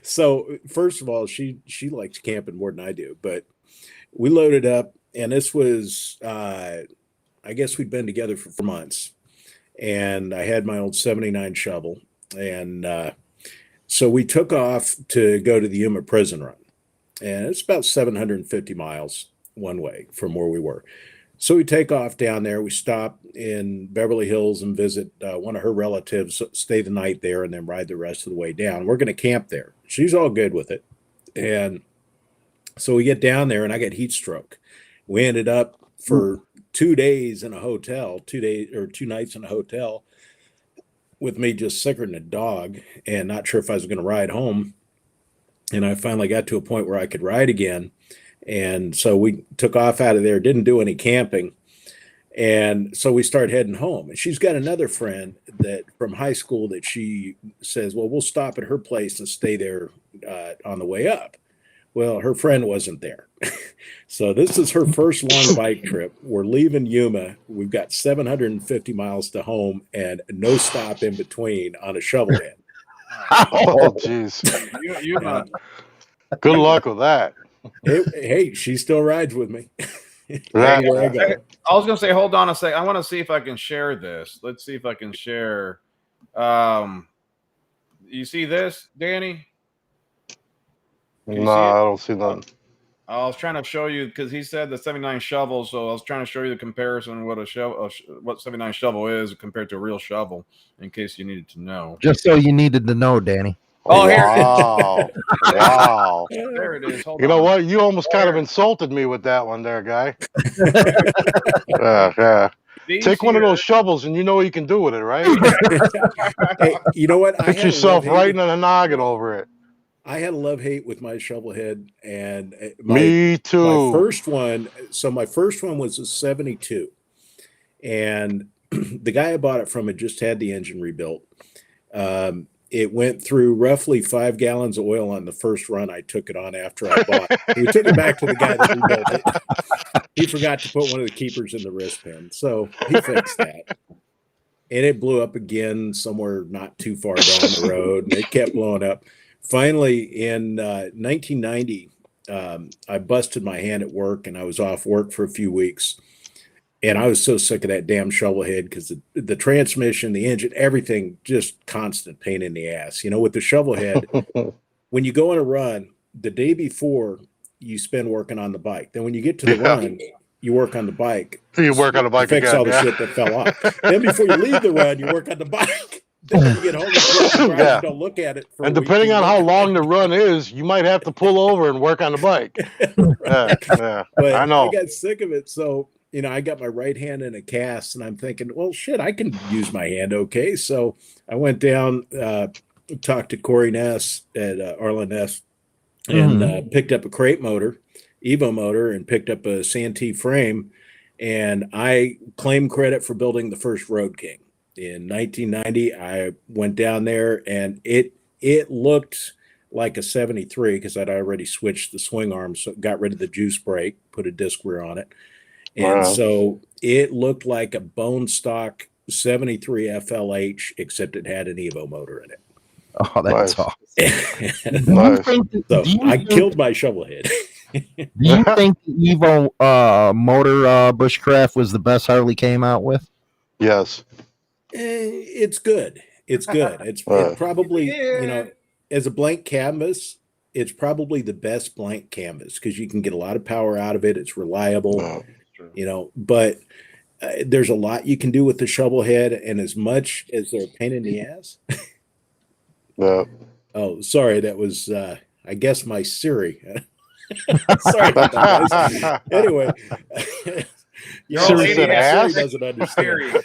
So first of all, she likes camping more than I do, but we loaded up, and this was, I guess we'd been together for 4 months, and I had my old 79 shovel. And so we took off to go to the Yuma prison run, and it's about 750 miles one way from where we were. So we take off down there. We stop in Beverly Hills and visit one of her relatives, stay the night there, and then ride the rest of the way down. We're going to camp there. She's all good with it. And so we get down there, and I got heat stroke. We ended up for 2 days in a hotel, 2 nights in a hotel, with me just sicker than a dog and not sure if I was going to ride home. And I finally got to a point where I could ride again. And so we took off out of there, didn't do any camping. And so we started heading home. And she's got another friend that from high school that she says, well, we'll stop at her place and stay there on the way up. Well, her friend wasn't there. So this is her first long bike trip. We're leaving Yuma. We've got 750 miles to home and no stop in between on a shovel head. Oh, jeez. Good luck with that. Hey, she still rides with me. I was gonna say, hold on a sec. I want to see if I can share this. Let's see if I can share. You see this, Danny? No, I don't see nothing. I was trying to show you because he said the 79 shovel, so I was trying to show you the comparison what a shovel, what 79 shovel is compared to a real shovel, in case you needed to know. Just so you needed to know, Danny. Oh, here it is. Wow. Wow. There it is. Hold You know on. what? You almost kind of insulted me with that one there, guy. Yeah. These Take one of here- those shovels and you know what you can do with it, right? Hey, you know what? Put yourself right in the noggin over it. I had a love-hate with my shovel head, and my Me too. first one. So my first one was a 72, and the guy I bought it from had just had the engine rebuilt. It went through roughly 5 gallons of oil on the first run I took it on after I bought it. We took it back to the guy that rebuilt it. He forgot to put one of the keepers in the wrist pin, so he fixed that. And it blew up again somewhere not too far down the road, and it kept blowing up. Finally, in 1990, I busted my hand at work, and I was off work for a few weeks. And I was so sick of that damn shovel head because the transmission, the engine, everything, just constant pain in the ass. You know, with the shovel head, when you go on a run, the day before you spend working on the bike. Then when you get to the run, you work on the bike. You work on the bike fix again, all the yeah. shit that fell off. Then before you leave the run, you work on the bike. Then when you get home, you put it in the garage, Yeah. you don't look at it. For And a week, depending you on look how at it. long the run is, you might have to pull over and work on the bike. Yeah. But I know. I got sick of it. So, you know, I got my right hand in a cast, and I'm thinking, well, shit, I can use my hand okay. So I went down, talked to Corey Ness at Arlen Ness, and picked up a crate motor, Evo motor, and picked up a Santee frame. And I claim credit for building the first Road King. In 1990, I went down there, and it looked like a 73 because I'd already switched the swing arm, so got rid of the juice brake, put a disc rear on it. And Wow. so it looked like a bone stock 73 FLH, except it had an Evo motor in it. Oh, that's Nice. awesome. Nice. So I killed my shovel head. Do you think the Evo motor Bushcraft was the best Harley came out with? Yes. It's good. It's good. It's it probably, you know, as a blank canvas, it's probably the best blank canvas because you can get a lot of power out of it. It's reliable, you know, but there's a lot you can do with the shovel head, and as much as they're a pain in the ass. Yeah. Oh, sorry. That was, I guess, my Siri. Sorry about that, guys. Anyway. Siri said ass? Siri doesn't understand.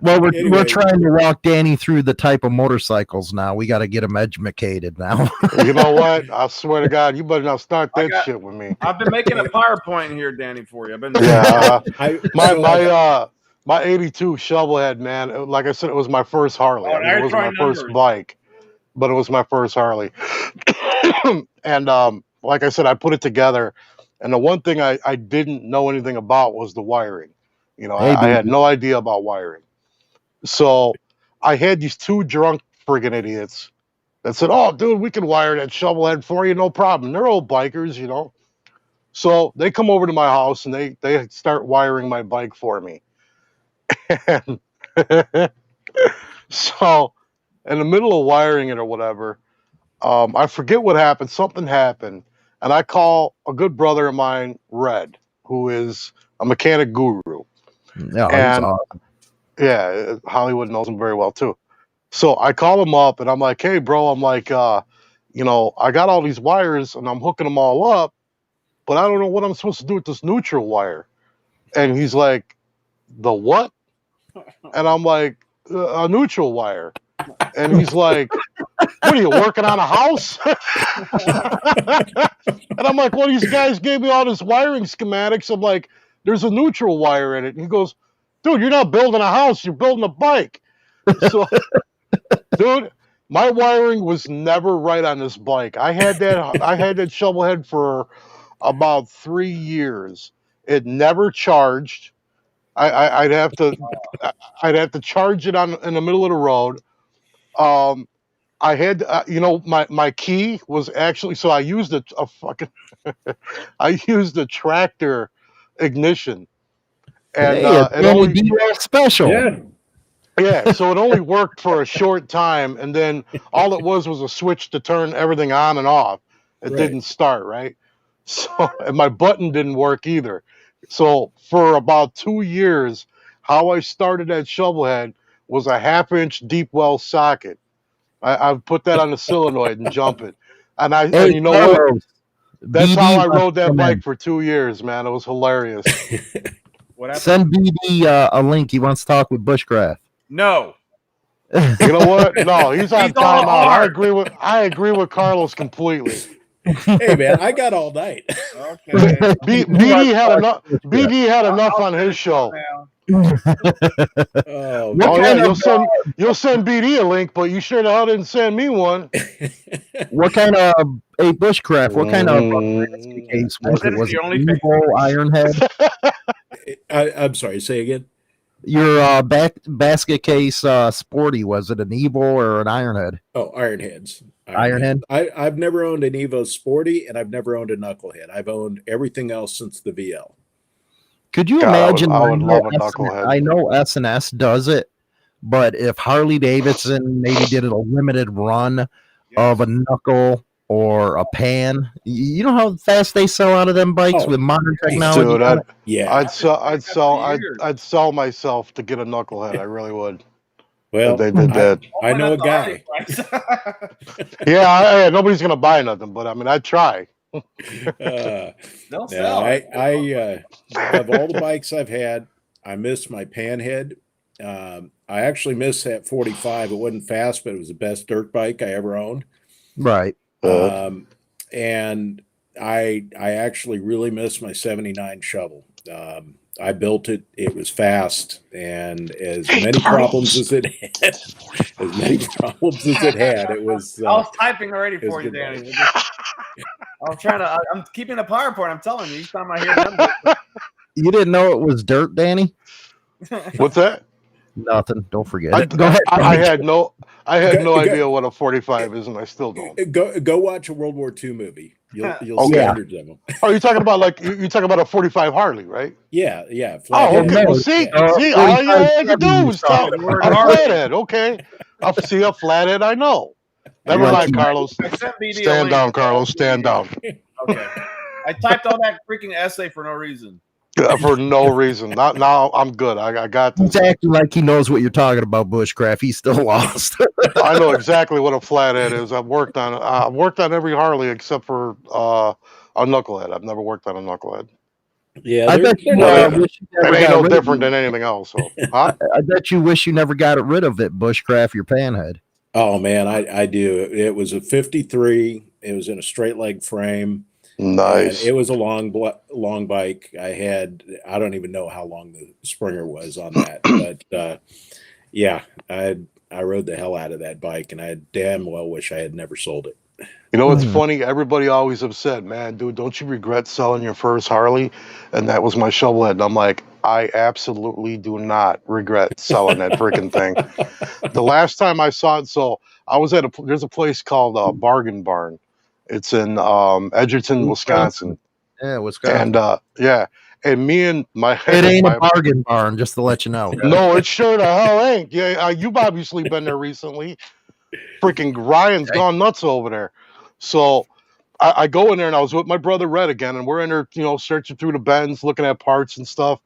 Well, we're Anyway. trying to walk Danny through the type of motorcycles now. We got to get him educated now. You know what? I swear to God, you better not start that shit with me. I've been making a PowerPoint here, Danny, for you. I've been Yeah. I, My 82 shovelhead, man. Like I said, it was my first Harley. Oh, I mean, it wasn't my airtime first numbers. bike, but it was my first Harley. And like I said, I put it together. And the one thing I didn't know anything about was the wiring. You know, Hey, I had baby. no idea about wiring. So I had these two drunk friggin' idiots that said, "Oh, dude, we can wire that shovelhead for you, no problem." They're old bikers, you know. So they come over to my house and they start wiring my bike for me. And so in the middle of wiring it or whatever, I forget what happened. Something happened. And I call a good brother of mine, Red, who is a mechanic guru. Yeah, And- awesome. Yeah, Hollywood knows him very well too. So I call him up and I'm like, "Hey, bro," I'm like, you know, I got all these wires and I'm hooking them all up, but I don't know what I'm supposed to do with this neutral wire. And he's like, "The what?" And I'm like, "A neutral wire." And he's like, "What are you working on a house?" And I'm like, "Well, these guys gave me all this wiring schematics." I'm like, "There's a neutral wire in it." And he goes, "Dude, you're not building a house, you're building a bike." So, dude, my wiring was never right on this bike. I had that shovel head for about 3 years. It never charged. I'd have to charge it in the middle of the road. I had, you know, my key was actually, so I used a fucking, I used a tractor ignition. And Hey, it's it only, D-Rock special. yeah. so it only worked for a short time. And then all it was a switch to turn everything on and off. It Right. didn't start, right? So, and my button didn't work either. So for about 2 years, how I started that shovelhead was a 1/2 inch deep well socket. I've put that on the solenoid and jump it. And Hey, you know what? Carlos, That's how BD I wants rode to that come bike in. for 2 years, man. It was hilarious. What happened? Send BD a link. He wants to talk with Bushcraft. No. You know what? No, he's on He's all timeout. hard. I agree with Carlos completely. Hey man, I got all night. Okay. BD had enough on his show. Oh, What Oh kind yeah, of you'll send BD a link, but you sure the hell didn't send me one. what kind of a Bushcraft? What kind of Mm. case I was sent it? it Was to it your OnlyFans. Evo Ironhead? I'm sorry. Say again. Your basket case sporty, was it an Evo or an Ironhead? Oh, Ironheads. Ironhead? I've never owned an Evo Sporty, and I've never owned a Knucklehead. I've owned everything else since the VL. Could you God, imagine? I would love a knucklehead. I know S&S does it, but if Harley Davidson maybe did a limited run of a knuckle or a pan, you know how fast they sell out of them bikes with modern technology. Dude, Yeah. I'd sell myself to get a knucklehead. I really would. Well, If they did that. I know a guy. Yeah, nobody's gonna buy nothing, but I mean, I'd try. They'll No, sell. I of all the bikes I've had, I miss my panhead. I actually miss that 45. It wasn't fast, but it was the best dirt bike I ever owned. Right. And I actually really miss my 79 shovel. I built it. It was fast, and as many problems as it had, it was. I was typing already for you, good Danny. I'm trying to. I'm keeping a PowerPoint. I'm telling you, each time I hear numbers. You didn't know it was dirt, Danny? What's that? Nothing. Don't forget it. Go ahead. I had no idea what a 45 is, and I still don't. Go watch a World War II movie. You'll see Okay. hundreds of them. Oh, you're talking about you're talking about a 45 Harley, right? Yeah. Oh, okay. Well, see, all you had to do was tell a 45 flathead. Okay, I'll see a flathead. I know. Never mind, Carlos. Stand down, Carlos. Stand down. Okay. I typed all that freaking essay for no reason. For no reason. Not now. I'm good. I got this. He's acting like he knows what you're talking about, Bushcraft. He's still lost. I know exactly what a flathead is. I've worked on every Harley except for a knucklehead. I've never worked on a knucklehead. Yeah, I bet you wish you never It ain't got no rid different of than anything else. So, huh? I bet you wish you never got rid of it, Bushcraft, your panhead. Oh man, I do. It was a 53. It was in a straight leg frame. Nice. It was a long bike. I don't even know how long the Springer was on that, but yeah, I rode the hell out of that bike, and I damn well wish I had never sold it. You know what's funny? Everybody always upset, man, dude, don't you regret selling your first Harley? And that was my shovelhead. And I'm like, I absolutely do not regret selling that freaking thing. The last time I saw it, so I was there's a place called Bargain Barn. It's in Edgerton, Wisconsin. Yeah, Wisconsin. And and me and my it ain't a bargain barn, just to let you know. No, it sure the hell ain't. Yeah, you've obviously been there recently. Freaking Ryan's gone nuts over there. So I go in there, and I was with my brother Red again, and we're in there, searching through the bins, looking at parts and stuff.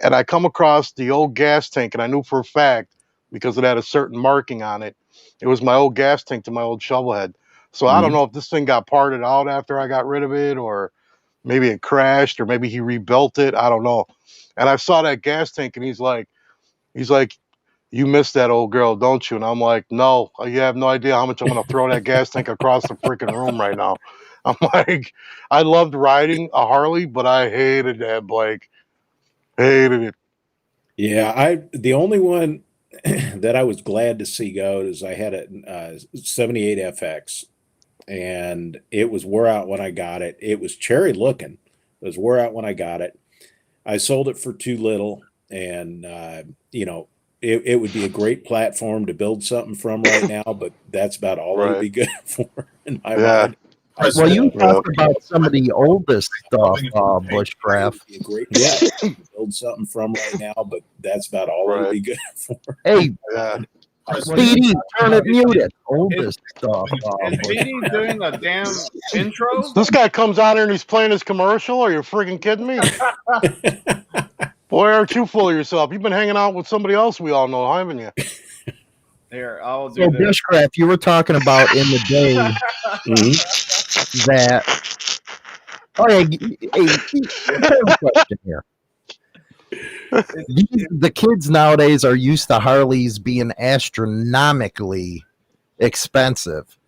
And I come across the old gas tank, and I knew for a fact, because it had a certain marking on it, it was my old gas tank to my old shovelhead. So I don't know if this thing got parted out after I got rid of it, or maybe it crashed, or maybe he rebuilt it. I don't know. And I saw that gas tank, and he's like, you miss that old girl, don't you? And I'm like, no, you have no idea how much I'm going to throw that gas tank across the freaking room right now. I'm like, I loved riding a Harley, but I hated that bike. Hated it. Yeah, the only one that I was glad to see go is I had a 78 FX, and it was wore out when I got it. It was cherry looking. It was wore out when I got it. I sold it for too little, and it would be a great platform to build something from right now, but that's about all it would be good for in my mind. Well, you talked about some of the oldest stuff, Bushcraft. Build something from right now, but that's about all it would be good for. Hey, Speedy, turn it muted. Hold this stuff. Is Speedy doing a damn intro? This guy comes out here and he's playing his commercial. Are you freaking kidding me? Boy, aren't you full of yourself? You've been hanging out with somebody else we all know, haven't you? Here, I'll do So, this. Bushcraft, you were talking about in the day that. Oh, yeah, question here. The kids nowadays are used to Harleys being astronomically expensive.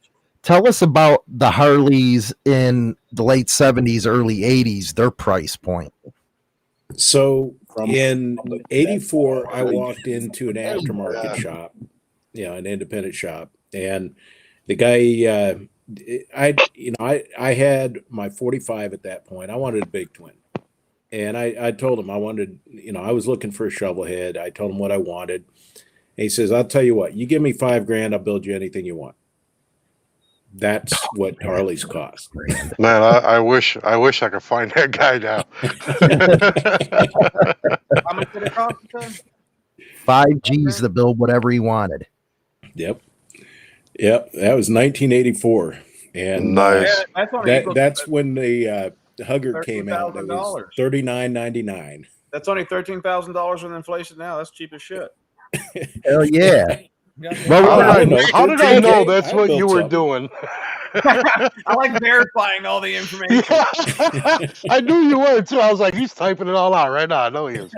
Tell us about the Harleys in the late 70s, early 80s, their price point. So in 84, I walked into an aftermarket shop, an independent shop. And the guy, I had my 45 at that point. I wanted a big twin. And I told him I wanted, I was looking for a shovel head. I told him what I wanted. And he says, I'll tell you what, you give me $5,000, I'll build you anything you want. That's what Harleys cost. Man, I wish I could find that guy now. How much did it cost? 5 G's to build whatever he wanted. Yep. That was 1984. And nice. That's when the Hugger came out. It was $39.99. That's only $13,000 with inflation now. That's cheap as shit. Hell yeah. Well, how did I know that's what you were doing? I like verifying all the information. Yeah. I knew you were too. I was like, he's typing it all out right now. I know he is.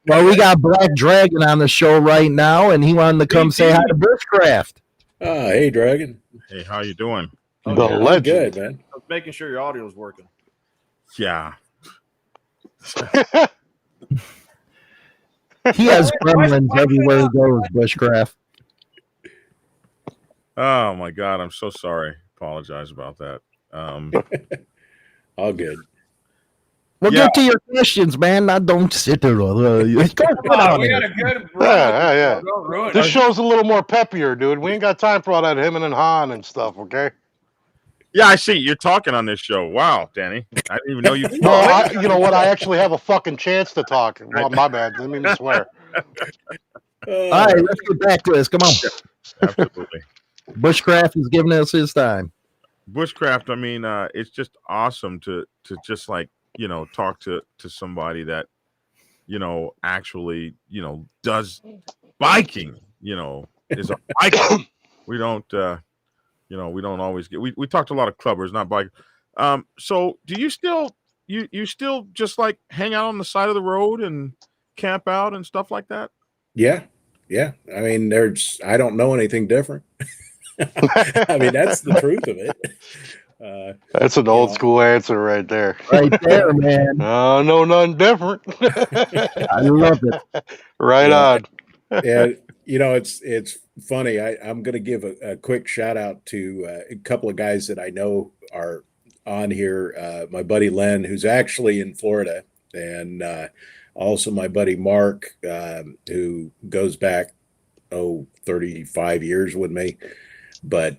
Well, we got Black Dragon on the show right now, and he wanted to come say hi to Bushcraft. Oh, hey, Dragon. Hey, how you doing? The legend. Good, man. I was making sure your audio was working. Yeah. He has gremlins everywhere he goes, Bushcraft. Oh my God, I'm so sorry. Apologize about that. All good. Well, get to your questions, man. Now don't sit there. We got a good yeah. This show's a little more peppier, dude. We ain't got time for all that hemming and hawing and stuff, okay? Yeah, I see. You're talking on this show. Wow, Danny. I didn't even know you. No, you know what? I actually have a fucking chance to talk. Well, my bad. Didn't mean to swear. All right, let's get back to this. Come on. Absolutely. Bushcraft is giving us his time. Bushcraft, I mean, it's just awesome to just like, talk to somebody that, actually, does biking, is a biker. We don't, we don't always get, we talked to a lot of clubbers, not bikers. So do you still, you still just like hang out on the side of the road and camp out and stuff like that? Yeah. I mean, I don't know anything different. I mean, that's the truth of it. That's an old school answer right there. Right there, man. Oh, no, nothing different. I love it. Right on. Yeah, it's funny. I'm going to give a quick shout out to a couple of guys that I know are on here. My buddy Len, who's actually in Florida, and also my buddy Mark, who goes back 35 years with me. But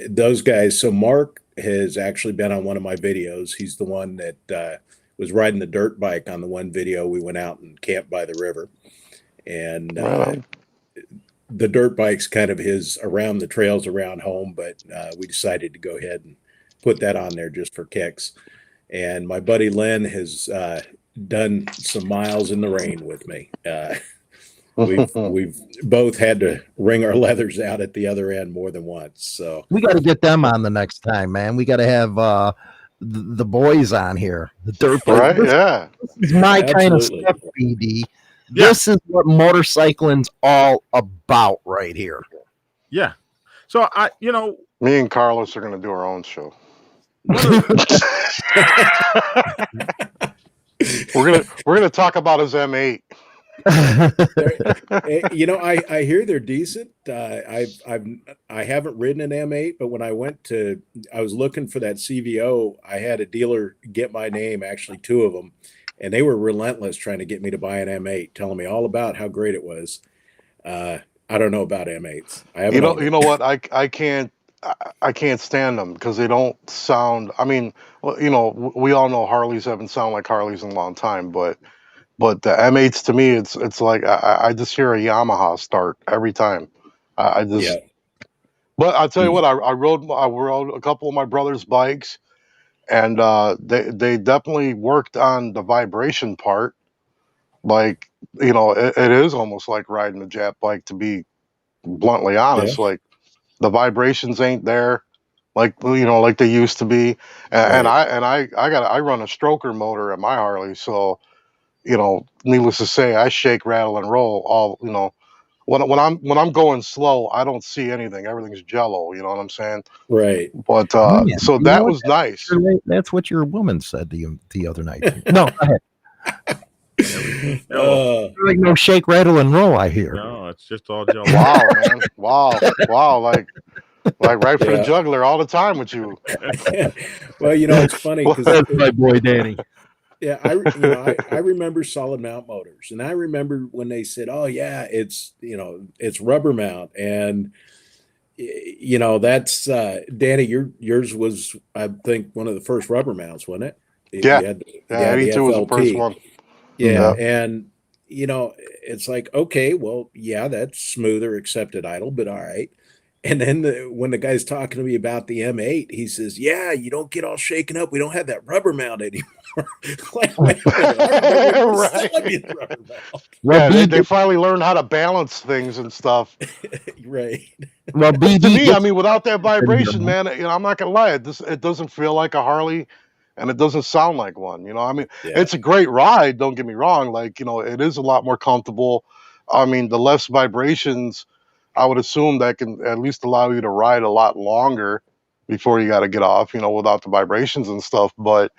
those guys, so Mark has actually been on one of my videos. He's the one that was riding the dirt bike on the one video. We went out and camped by the river. And the dirt bike's kind of his around the trails around home, but we decided to go ahead and put that on there just for kicks. And my buddy Len has done some miles in the rain with me. We've both had to wring our leathers out at the other end more than once. So we got to get them on the next time, man. We got to have the boys on here. The dirt bike. Right? Yeah. This is my kind of stuff, BD. Yeah. This is what motorcycling's all about right here. Yeah. So me and Carlos are going to do our own show. We're gonna talk about his M8. I hear they're decent. I haven't ridden an M8, but when I was looking for that CVO, I had a dealer get my name, actually 2 of them, and they were relentless trying to get me to buy an M8, telling me all about how great it was. I don't know about M8s. You know what? I can't stand them because they don't sound. I mean, we all know Harleys haven't sounded like Harleys in a long time, but But the M8s to me, it's like I just hear a Yamaha start every time. I just. Yeah. But I'll tell you what, I rode a couple of my brother's bikes, and they definitely worked on the vibration part. Like, it is almost like riding a Jap bike, to be bluntly Yeah. honest. Like, the vibrations ain't there, like like they used to be. And Right. I run a stroker motor at my Harley, so needless to say, I shake, rattle, and roll all. When I'm going slow, I don't see anything. Everything's jello. You know what I'm saying? Right. But Man, so you know that what? was nice. That's what your woman said to you the other night. No, go ahead. Jello. Like no shake, rattle, and roll. I hear. No, it's just all jello. Wow, man. Wow. Like right for the Yeah. juggler all the time with you. Well, it's funny because That's my boy Danny. yeah, I remember solid mount motors, and I remember when they said, "Oh yeah, it's rubber mount," and that's Danny. Yours was, I think, one of the first rubber mounts, wasn't it? Yeah. You had Yeah, the 82 was the first FLT. one. Yeah, Yeah. and it's like, okay, well, yeah, that's smoother, except at idle, but all right. And then when the guy's talking to me about the M8, he says, "Yeah, you don't get all shaken up. We don't have that rubber mount anymore." Like, wait a minute, I remember when you were Right. selling me the rubber mount. Yeah, they finally learned how to balance things and stuff. Right. Well, To BD, me, I mean, without that vibration, man, I'm not gonna lie, it doesn't feel like a Harley, and it doesn't sound like one. I mean, Yeah. it's a great ride. Don't get me wrong. Like, it is a lot more comfortable. I mean, the less vibrations, I would assume that can at least allow you to ride a lot longer before you got to get off. Without the vibrations and stuff. But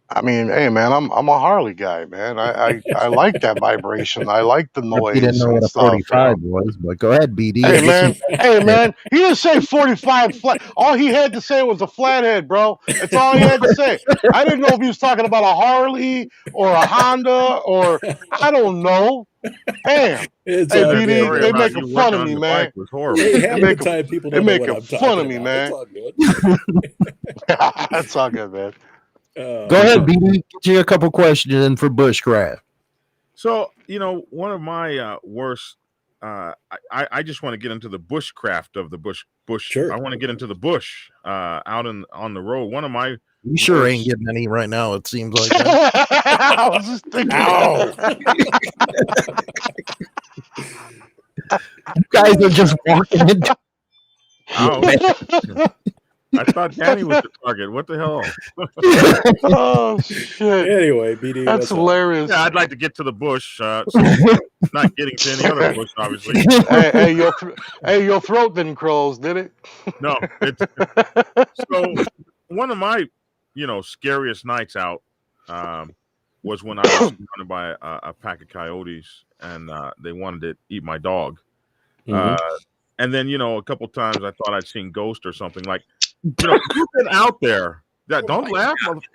I mean, hey, man, I'm a Harley guy, man. I like that vibration. I like the you didn't noise know and what a stuff. 45 was, but go ahead, BD. Hey man, he didn't say 45 flat. All he had to say was a flathead, bro. That's all he had to say. I didn't know if he was talking about a Harley or a Honda or I don't know. Damn. It's Hey, all That good, story BD, they man. about making you fun working of on me, the man. bike was horrible. Hey, half the time people They don't know what making I'm fun talking of me, about. man. It's all good. That's all good, man. Go ahead, BD. Get you a couple questions in for Bushcraft. So, one of my worst, I just want to get into the bushcraft of the bush. Sure. I want to get into the bush out on the road. One of my You sure worst, ain't getting any right now, it seems like that. I was just thinking. Ow. You guys are just walking into Ouch. I thought Danny was the target. What the hell? Oh shit. Anyway, BD, That's what's up? hilarious. Yeah, I'd like to get to the bush. So not getting to any other bush, obviously. Hey, your throat didn't close, did it? No. So one of my, scariest nights out was when I was surrounded by a pack of coyotes, and they wanted to eat my dog. Mhm. And then, a couple times I thought I'd seen ghosts or something. Like, you've been out there. Don't laugh.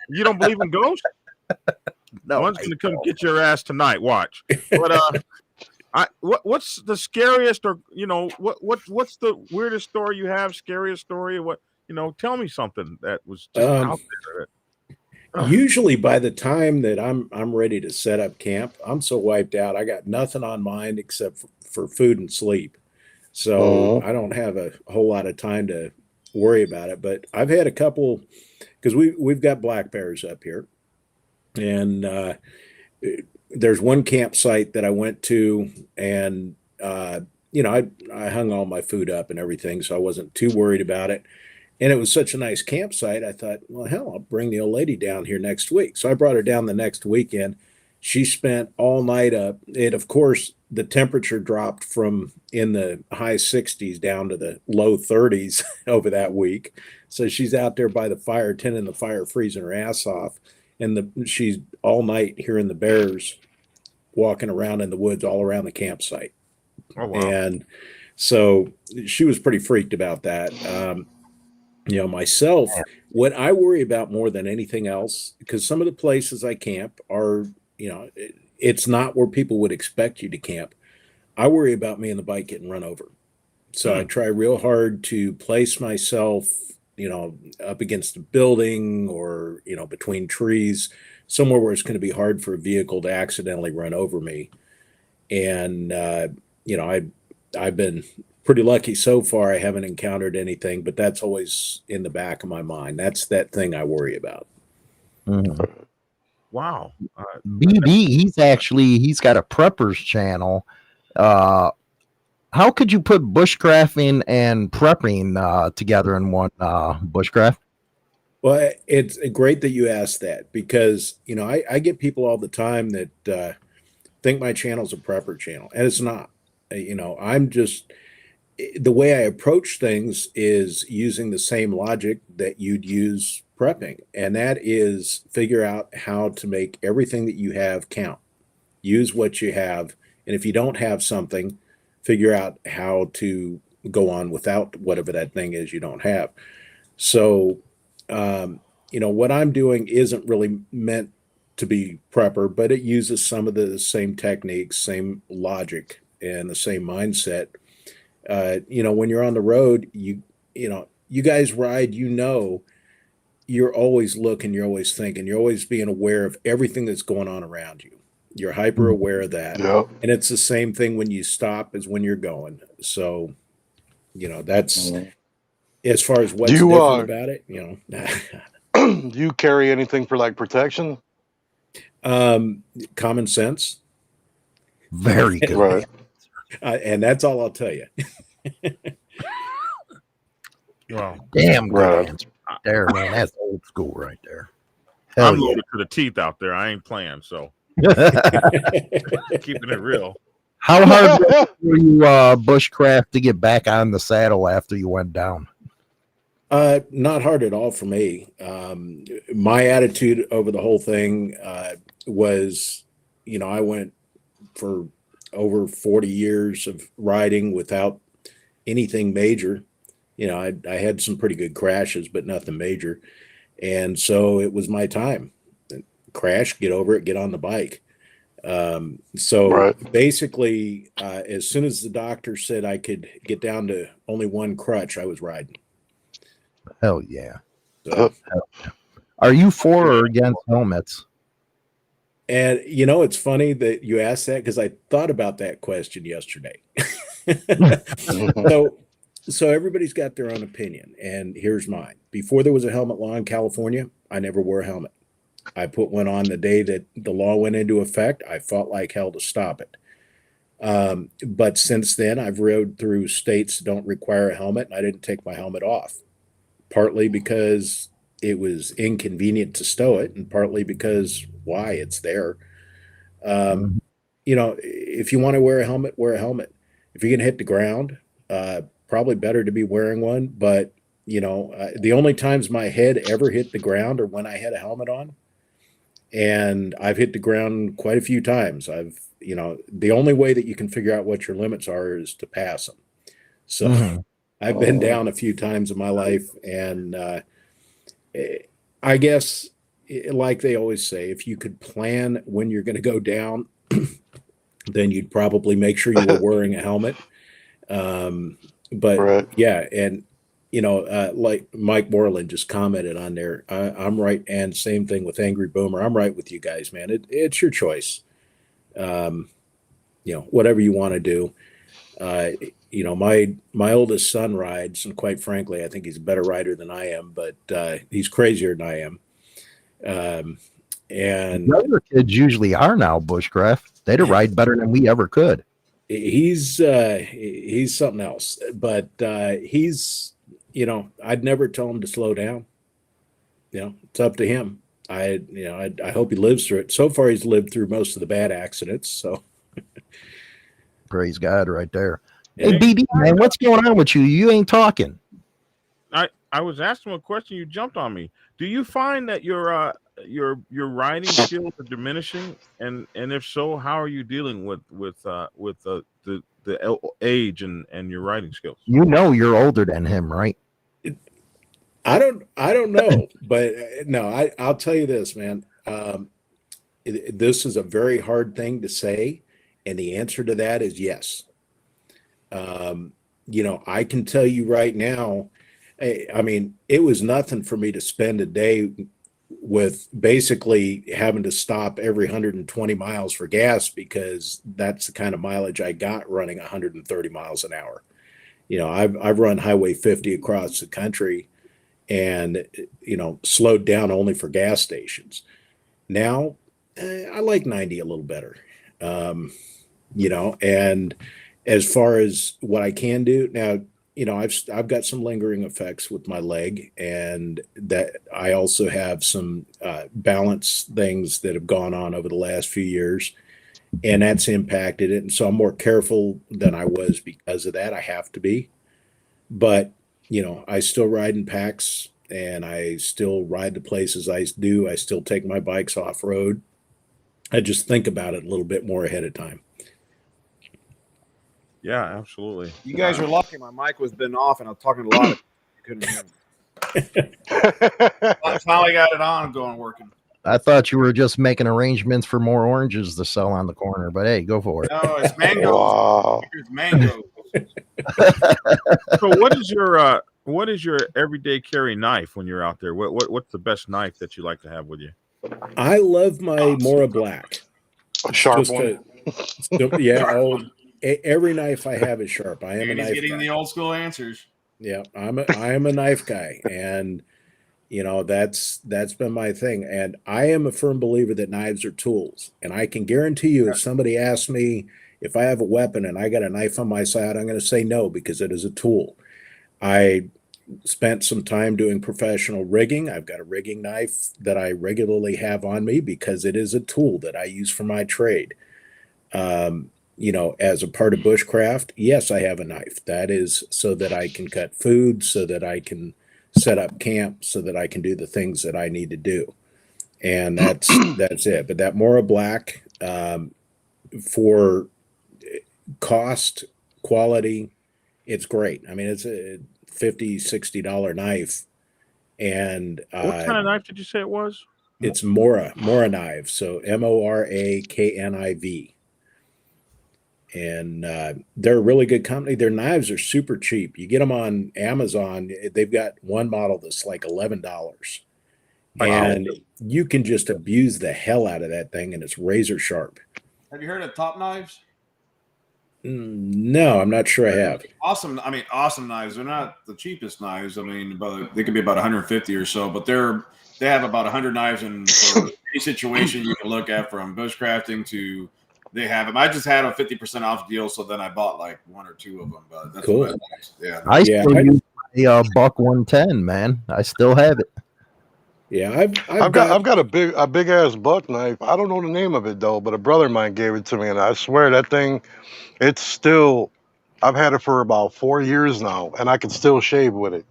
You don't believe in ghosts? No, One's gonna come get your ass tonight. Watch. But what's the scariest, or what's the weirdest story you have? Scariest story? What tell me something that was just out there. Usually by the time that I'm ready to set up camp, I'm so wiped out. I got nothing on mind except for food and sleep. So I don't have a whole lot of time to worry about it. But I've had a couple, because we've got black bears up here, and there's one campsite that I went to, and I hung all my food up and everything, so I wasn't too worried about it. And it was such a nice campsite. I thought, well, hell, I'll bring the old lady down here next week. So I brought her down the next weekend. She spent all night up. And of course, the temperature dropped from in the high 60s down to the low 30s over that week. So she's out there by the fire, tending the fire, freezing her ass off. And she's all night hearing the bears walking around in the woods all around the campsite. Oh, wow. And so she was pretty freaked about that. Myself, what I worry about more than anything else, because some of the places I camp are, it's not where people would expect you to camp. I worry about me and the bike getting run over. So I try real hard to place myself, up against a building or, between trees somewhere where it's going to be hard for a vehicle to accidentally run over me. And I've been pretty lucky so far. I haven't encountered anything, but that's always in the back of my mind. That's that thing I worry about. Mhm. Wow. BB, he's got a preppers channel. How could you put bushcrafting and prepping together in one bushcraft? Well, it's great that you asked that, because I get people all the time that think my channel's a prepper channel, and it's not. I'm just, the way I approach things is using the same logic that you'd use prepping, and that is figure out how to make everything that you have count. Use what you have, and if you don't have something, figure out how to go on without whatever that thing is you don't have. So, what I'm doing isn't really meant to be prepper, but it uses some of the same techniques, same logic, and the same mindset. When you're on the road, you guys ride, you're always looking, you're always thinking, you're always being aware of everything that's going on around you. You're hyper aware of that. Yep. And it's the same thing when you stop as when you're going. So, that's as far as what's different about it, Do you carry anything for like protection? common sense. Very good. Right. And that's all I'll tell you. Well, damn good Right. answer there, man. That's old school right there. Hell I'm yeah. loaded to the teeth out there. I ain't playing, so keeping it real. How hard were you bushcraft to get back on the saddle after you went down? Not hard at all for me. My attitude over the whole thing was, I went for over 40 years of riding without anything major. I had some pretty good crashes, but nothing major. And so it was my time. Crash, get over it, get on the bike. Right. Basically, as soon as the doctor said I could get down to only one crutch, I was riding. Hell yeah. So, Are you for or against helmets? and it's funny that you asked that, because I thought about that question yesterday. So everybody's got their own opinion, and here's mine. Before there was a helmet law in California, I never wore a helmet. I put one on the day that the law went into effect. I fought like hell to stop it. But since then, I've rode through states that don't require a helmet, and I didn't take my helmet off, partly because it was inconvenient to stow it, and partly because why, it's there. If you want to wear a helmet, wear a helmet. If you're going to hit the ground, probably better to be wearing one. But, the only times my head ever hit the ground are when I had a helmet on. And I've hit the ground quite a few times. The only way that you can figure out what your limits are is to pass them. So I've been down a few times in my life. And I guess, like they always say, if you could plan when you're going to go down, then you'd probably make sure you were wearing a helmet. But Right. yeah, and like Mike Moreland just commented on there, I'm right, and same thing with Angry Boomer. I'm right with you guys, man. It's your choice. Whatever you want to do. My oldest son rides, and quite frankly, I think he's a better rider than I am, but he's crazier than I am. And younger kids usually are now bushcraft. They'd ride better than we ever could. He's something else, but he's, I'd never tell him to slow down. It's up to him. I hope he lives through it. So far, he's lived through most of the bad accidents. So praise God, right there. Yeah. Hey, BD, man, what's going on with you? You ain't talking. I was asking a question. You jumped on me. Do you find that your riding skills are diminishing, and if so, how are you dealing with the age and your riding skills? You're older than him, right? I don't know, but no, I'll tell you this, man. This is a very hard thing to say, and the answer to that is yes. I can tell you right now, I mean, it was nothing for me to spend a day with basically having to stop every 120 miles for gas because that's the kind of mileage I got running 130 miles an hour. I've run Highway 50 across the country and, slowed down only for gas stations. Now, I like 90 a little better. And as far as what I can do now, I've got some lingering effects with my leg, and that I also have some balance things that have gone on over the last few years, and that's impacted it. And so I'm more careful than I was because of that. I have to be, but I still ride in packs, and I still ride the places I do. I still take my bikes off road. I just think about it a little bit more ahead of time. Yeah, absolutely. You guys are lucky. My mic was been off, and I was talking a lot. You couldn't hear me. I finally got it on, going working. I thought you were just making arrangements for more oranges to sell on the corner, but hey, go for it. No, it's mangoes. Wow. It's mangoes. So what is your everyday carry knife when you're out there? What's the best knife that you like to have with you? I love my Mora Black. A sharp one. Every knife I have is sharp. I am a knife getting guy. the old school answers. Yeah, I am a knife guy, and that's been my thing. And I am a firm believer that knives are tools. And I can guarantee you, if somebody asks me if I have a weapon and I got a knife on my side, I'm going to say no, because it is a tool. I spent some time doing professional rigging. I've got a rigging knife that I regularly have on me because it is a tool that I use for my trade. As a part of bushcraft, yes, I have a knife. That is so that I can cut food, so that I can set up camp, so that I can do the things that I need to do. And that's it. But that Mora Black, for cost, quality, it's great. I mean, it's a $50, $60 knife. And what kind of knife did you say it was? It's Mora knives. So MORAKNIV. And they're a really good company. Their knives are super cheap. You get them on Amazon. They've got one model that's like $11. Wow. And you can just abuse the hell out of that thing, and it's razor sharp. Have you heard of Top Knives? No, I'm not sure I have. Awesome knives. They're not the cheapest knives. I mean, they could be about 150 or so, but they have about 100 knives in for any situation you can look at, from bushcrafting to. They have them. I just had a 50% off deal, so then I bought like one or two of them. But that's cool. Yeah, I still use a buck 110, man. I still have it. Yeah, I've got a big ass buck knife. I don't know the name of it though, but a brother of mine gave it to me, and I swear that thing, it's still. I've had it for about 4 years now, and I can still shave with it.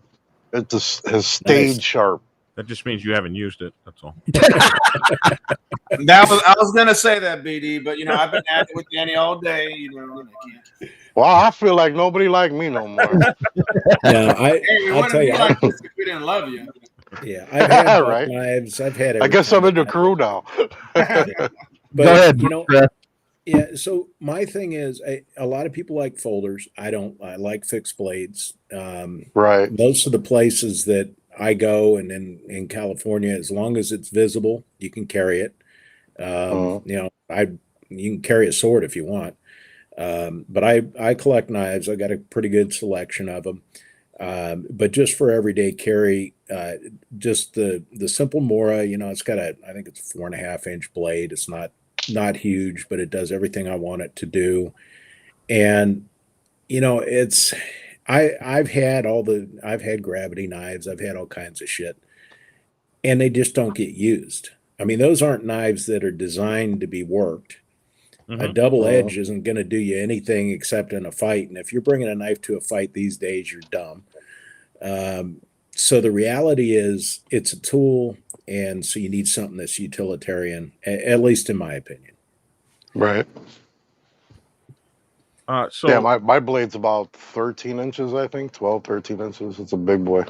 It just has stayed sharp. That just means you haven't used it. That's all. I was gonna say that, BD, but I've been at it with Danny all day. And I can't. Well, I feel like nobody like me no more. Yeah, I'll tell you, like this if we didn't love you. Yeah, I've had right. knives. I've had. I guess I'm in the crew now. But go ahead. Yeah. So my thing is, a lot of people like folders. I don't. I like fixed blades. Right. Most of the places that I go, and in California, as long as it's visible, you can carry it. You can carry a sword if you want. But I collect knives. I got a pretty good selection of them. But just for everyday carry, just the simple Mora, it's got I think it's a 4.5-inch blade. It's not huge, but it does everything I want it to do. And, I've had gravity knives. I've had all kinds of shit, and they just don't get used. I mean, those aren't knives that are designed to be worked. Mm-hmm. A double edge isn't going to do you anything except in a fight. And if you're bringing a knife to a fight these days, you're dumb. So the reality is it's a tool. And so you need something that's utilitarian, at least in my opinion. Right. Yeah, my blade's about 13 inches, I think, 12, 13 inches. It's a big boy.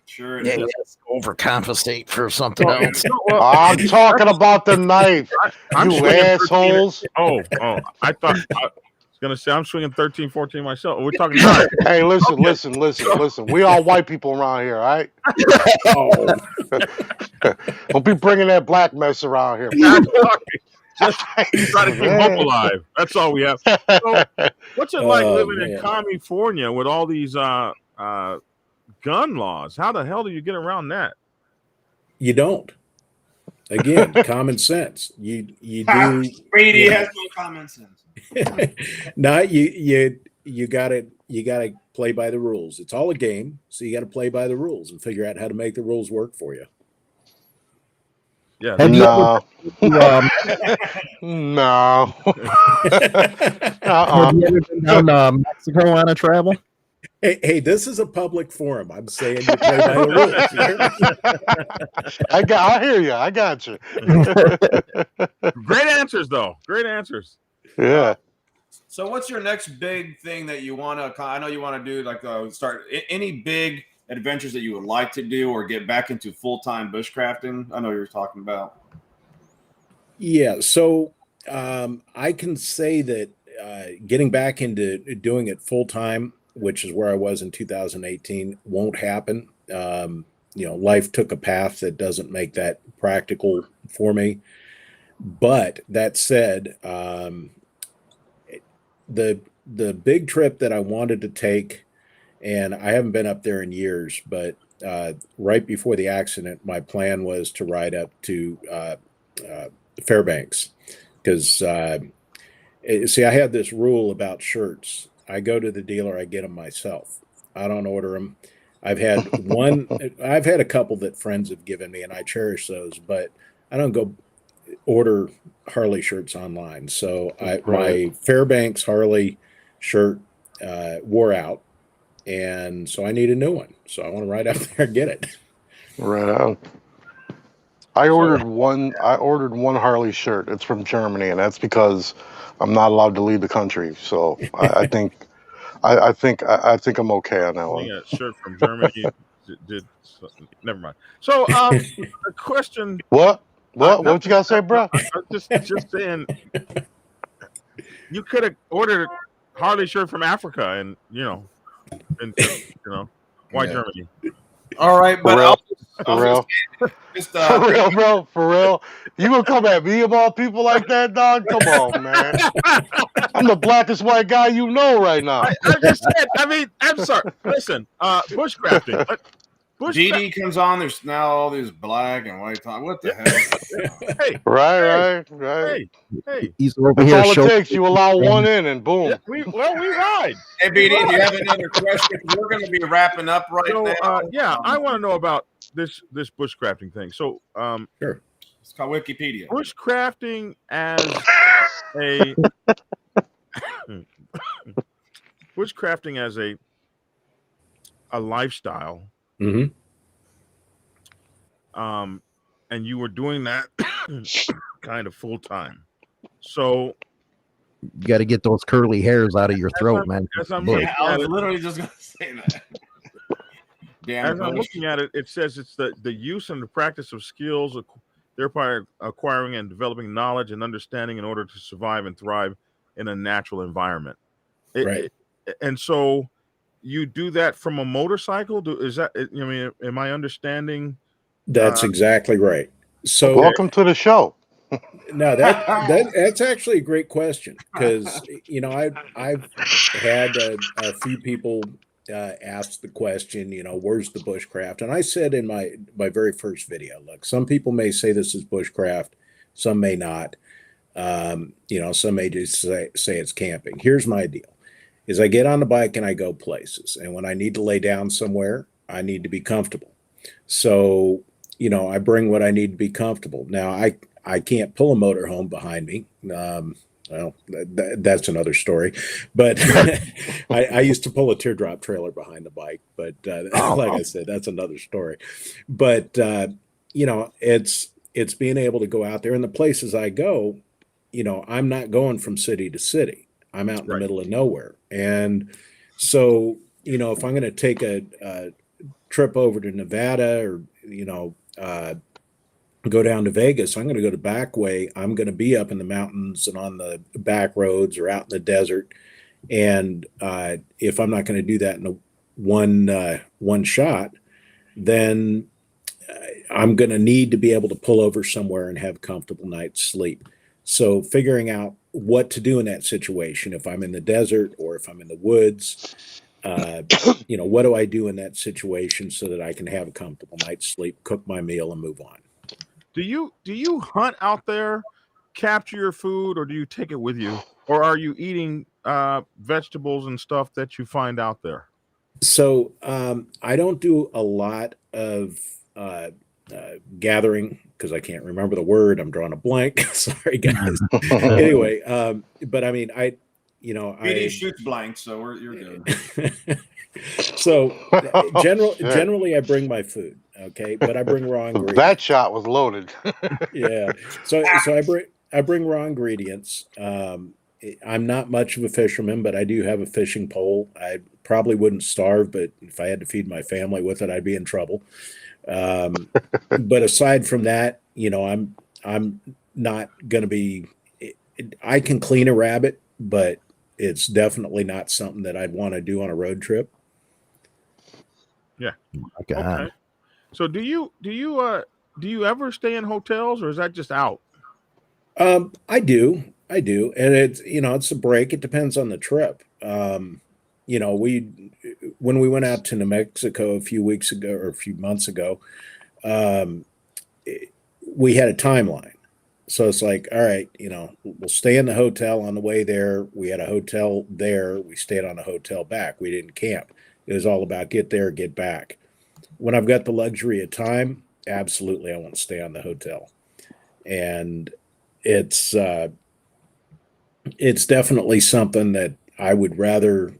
Sure it is. Overcompensate for something else. I'm talking about the knife, you assholes. I thought Gonna say I'm swinging 13, 14 myself. We're talking about Hey, listen. We all white people around here, all right? Oh, Don't be bringing that black mess around here. just try to keep hope alive. That's all we have. So, what's it like living in California with all these gun laws? How the hell do you get around that? you don't. Again, common sense. You do. Brady has no common sense. No, you gotta play by the rules. It's all a game, so you got to play by the rules and figure out how to make the rules work for you. Yeah. Have you ever, No. have you ever been down to Mexico on a travel? Hey, this is a public forum. I'm saying you play by the rules. I hear you. I got you. Great answers, though. Great answers. Yeah. So, what's your next big thing that you want to? I know you want to do start any big adventures that you would like to do or get back into full-time bushcrafting. I know you're talking about. Yeah, so I can say that getting back into doing it full time, which is where I was in 2018, won't happen. Life took a path that doesn't make that practical for me. But that said, the big trip that I wanted to take, and I haven't been up there in years, but right before the accident, my plan was to ride up to Fairbanks, because see, I have this rule about shirts. I go to the dealer, I get them myself. I don't order them. I've had a couple that friends have given me, and I cherish those, but I don't go order Harley shirts online. So my Fairbanks Harley shirt wore out, and so I need a new one. So I want to ride out there and get it. Right on. I ordered one Harley shirt. It's from Germany, and that's because I'm not allowed to leave the country. So I think I'm okay on that one. A shirt from Germany never mind. So the question. What you gotta say, bro? Just saying. You could have ordered a Harley shirt from Africa, and why Germany? All right, but For real, bro. For real. You gonna come at me of all people like that, dog? Come on, man. I'm the blackest white guy you know right now. I just said. I mean, I'm sorry. Listen, bushcrafting. GD comes on. There's now all these black and white. What the hell? Hey, Right. Hey. He's over That's here. all it takes. You allow one in, and boom. Yeah, we ride. Hey, BD, do you have another question? We're going to be wrapping up now. Yeah, I want to know about this bushcrafting thing. So, Sure. It's called Wikipedia. Bushcrafting as a lifestyle. Mm-hmm. And you were doing that kind of full time. So You got to get those curly hairs out of your throat, man. I was literally just going to say that. As I'm looking at it, it says it's the use and the practice of skills, thereby acquiring and developing knowledge and understanding in order to survive and thrive in a natural environment. And so you do that from a motorcycle? Am I understanding? That's exactly right. So welcome to the show. No, that's actually a great question, because I've had a few people ask the question, where's the bushcraft? And I said in my very first video, look, some people may say this is bushcraft, some may not. Some may just say it's camping. Here's my deal: is I get on the bike and I go places, and when I need to lay down somewhere, I need to be comfortable. So I bring what I need to be comfortable. Now I can't pull a motorhome behind me. Well, that's another story. But I used to pull a teardrop trailer behind the bike. But like I said, that's another story. But it's being able to go out there, and the places I go, I'm not going from city to city. I'm out in the middle of nowhere, and so if I'm going to take a trip over to Nevada or go down to Vegas, I'm going to go the back way. I'm going to be up in the mountains and on the back roads or out in the desert. And if I'm not going to do that in one shot, then I'm going to need to be able to pull over somewhere and have a comfortable night's sleep. So figuring out what to do in that situation, if I'm in the desert or if I'm in the woods, what do I do in that situation so that I can have a comfortable night's sleep, cook my meal, and move on? Do you hunt out there, capture your food, or do you take it with you, or are you eating vegetables and stuff that you find out there? So I don't do a lot of gathering because I can't remember the word. I'm drawing a blank. Sorry, guys. Anyway, but I mean, BD shoots blank, so you're good. So generally I bring my food, okay, but I bring raw ingredients. That shot was loaded. Yeah. So I bring raw ingredients. I'm not much of a fisherman, but I do have a fishing pole. I probably wouldn't starve, but if I had to feed my family with it, I'd be in trouble. But aside from that, I'm not going to be. I can clean a rabbit, but it's definitely not something that I'd want to do on a road trip. Yeah. Okay. So do you ever stay in hotels, or is that just out? I do, and it's a break. It depends on the trip. When we went out to New Mexico a few weeks ago or a few months ago, we had a timeline. So it's like, all right, we'll stay in the hotel on the way there. We had a hotel there. We stayed on a hotel back. We didn't camp. It was all about get there, get back. When I've got the luxury of time, absolutely, I want to stay on the hotel. And it's definitely something that I would rather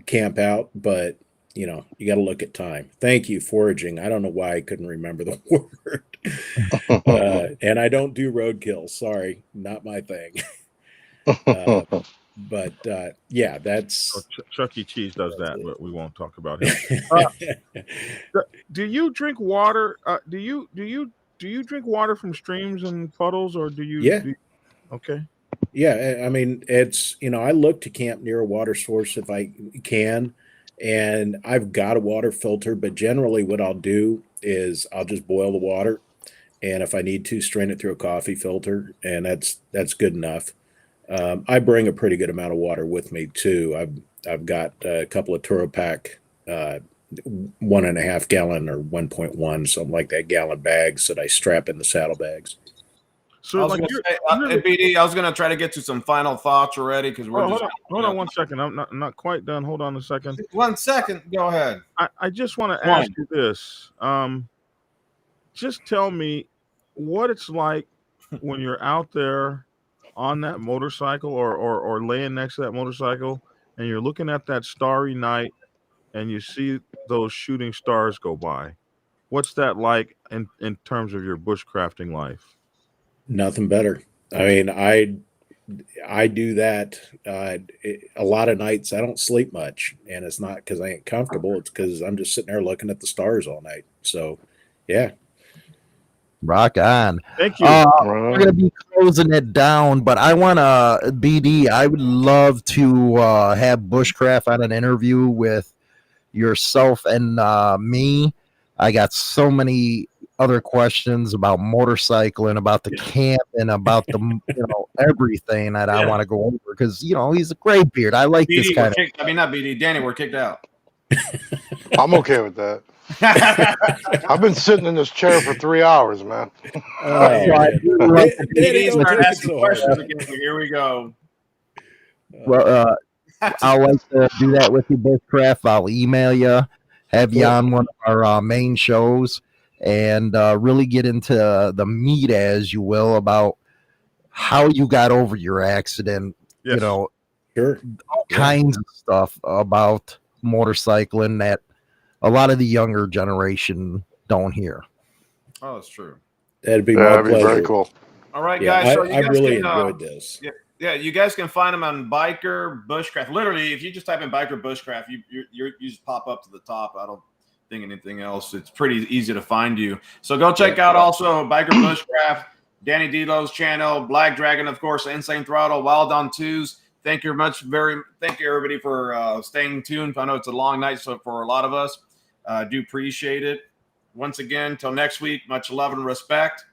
camp out, but you got to look at time. Thank you, foraging. I don't know why I couldn't remember the word. And I don't do roadkill. Sorry, not my thing. But yeah, that's Chuck E. Cheese does that, but we won't talk about him. Do you drink water? Do you drink water from streams and puddles, or do you? Yeah. Okay. Yeah, I mean, it's I look to camp near a water source if I can, and I've got a water filter. But generally, what I'll do is I'll just boil the water, and if I need to, strain it through a coffee filter, and that's good enough. I bring a pretty good amount of water with me too. I've got a couple of Turo-Pak 1.5 gallon or 1.1, something like that, gallon bags that I strap in the saddlebags. So, I was BD, I was going to try to get to some final thoughts already because we're hold on 1 second. I'm not quite done. Hold on a second. 1 second. Go ahead. I just want to ask you this. Just tell me what it's like when you're out there on that motorcycle or laying next to that motorcycle and you're looking at that starry night and you see those shooting stars go by. What's that like in terms of your bushcrafting life? Nothing better. I mean, I do that a lot of nights. I don't sleep much, and it's not because I ain't comfortable. It's because I'm just sitting there looking at the stars all night. So, yeah. Rock on. Thank you. We're going to be closing it down, but I want to, BD, I would love to have Bushcraft on an interview with yourself and me. I got so many other questions about motorcycling, about the camp, and about the everything that I want to go over because he's a gray beard. I like BD, this kind of. I mean, not BD, Danny. We're kicked out. I'm okay with that. I've been sitting in this chair for 3 hours, man. Here we go. Well, I'll like to do that with you, Bushcraft. I'll email you, have you on one of our main shows, and really get into the meat, as you will, about how you got over your accident. Yes. All kinds of stuff about motorcycling that a lot of the younger generation don't hear. Oh, that's true. That'd be my pleasure. Very cool. All right, guys. So I really enjoyed this. Yeah, you guys can find them on Biker Bushcraft. Literally, if you just type in Biker Bushcraft, you just pop up to the top. think anything else. It's pretty easy to find you. So go check out also Biker Bushcraft, Danny Delo's channel, Black Dragon, of course, Insane Throttle, Wild on Twos. Thank you everybody for staying tuned. I know it's a long night so for a lot of us. Do appreciate it. Once again, till next week, much love and respect.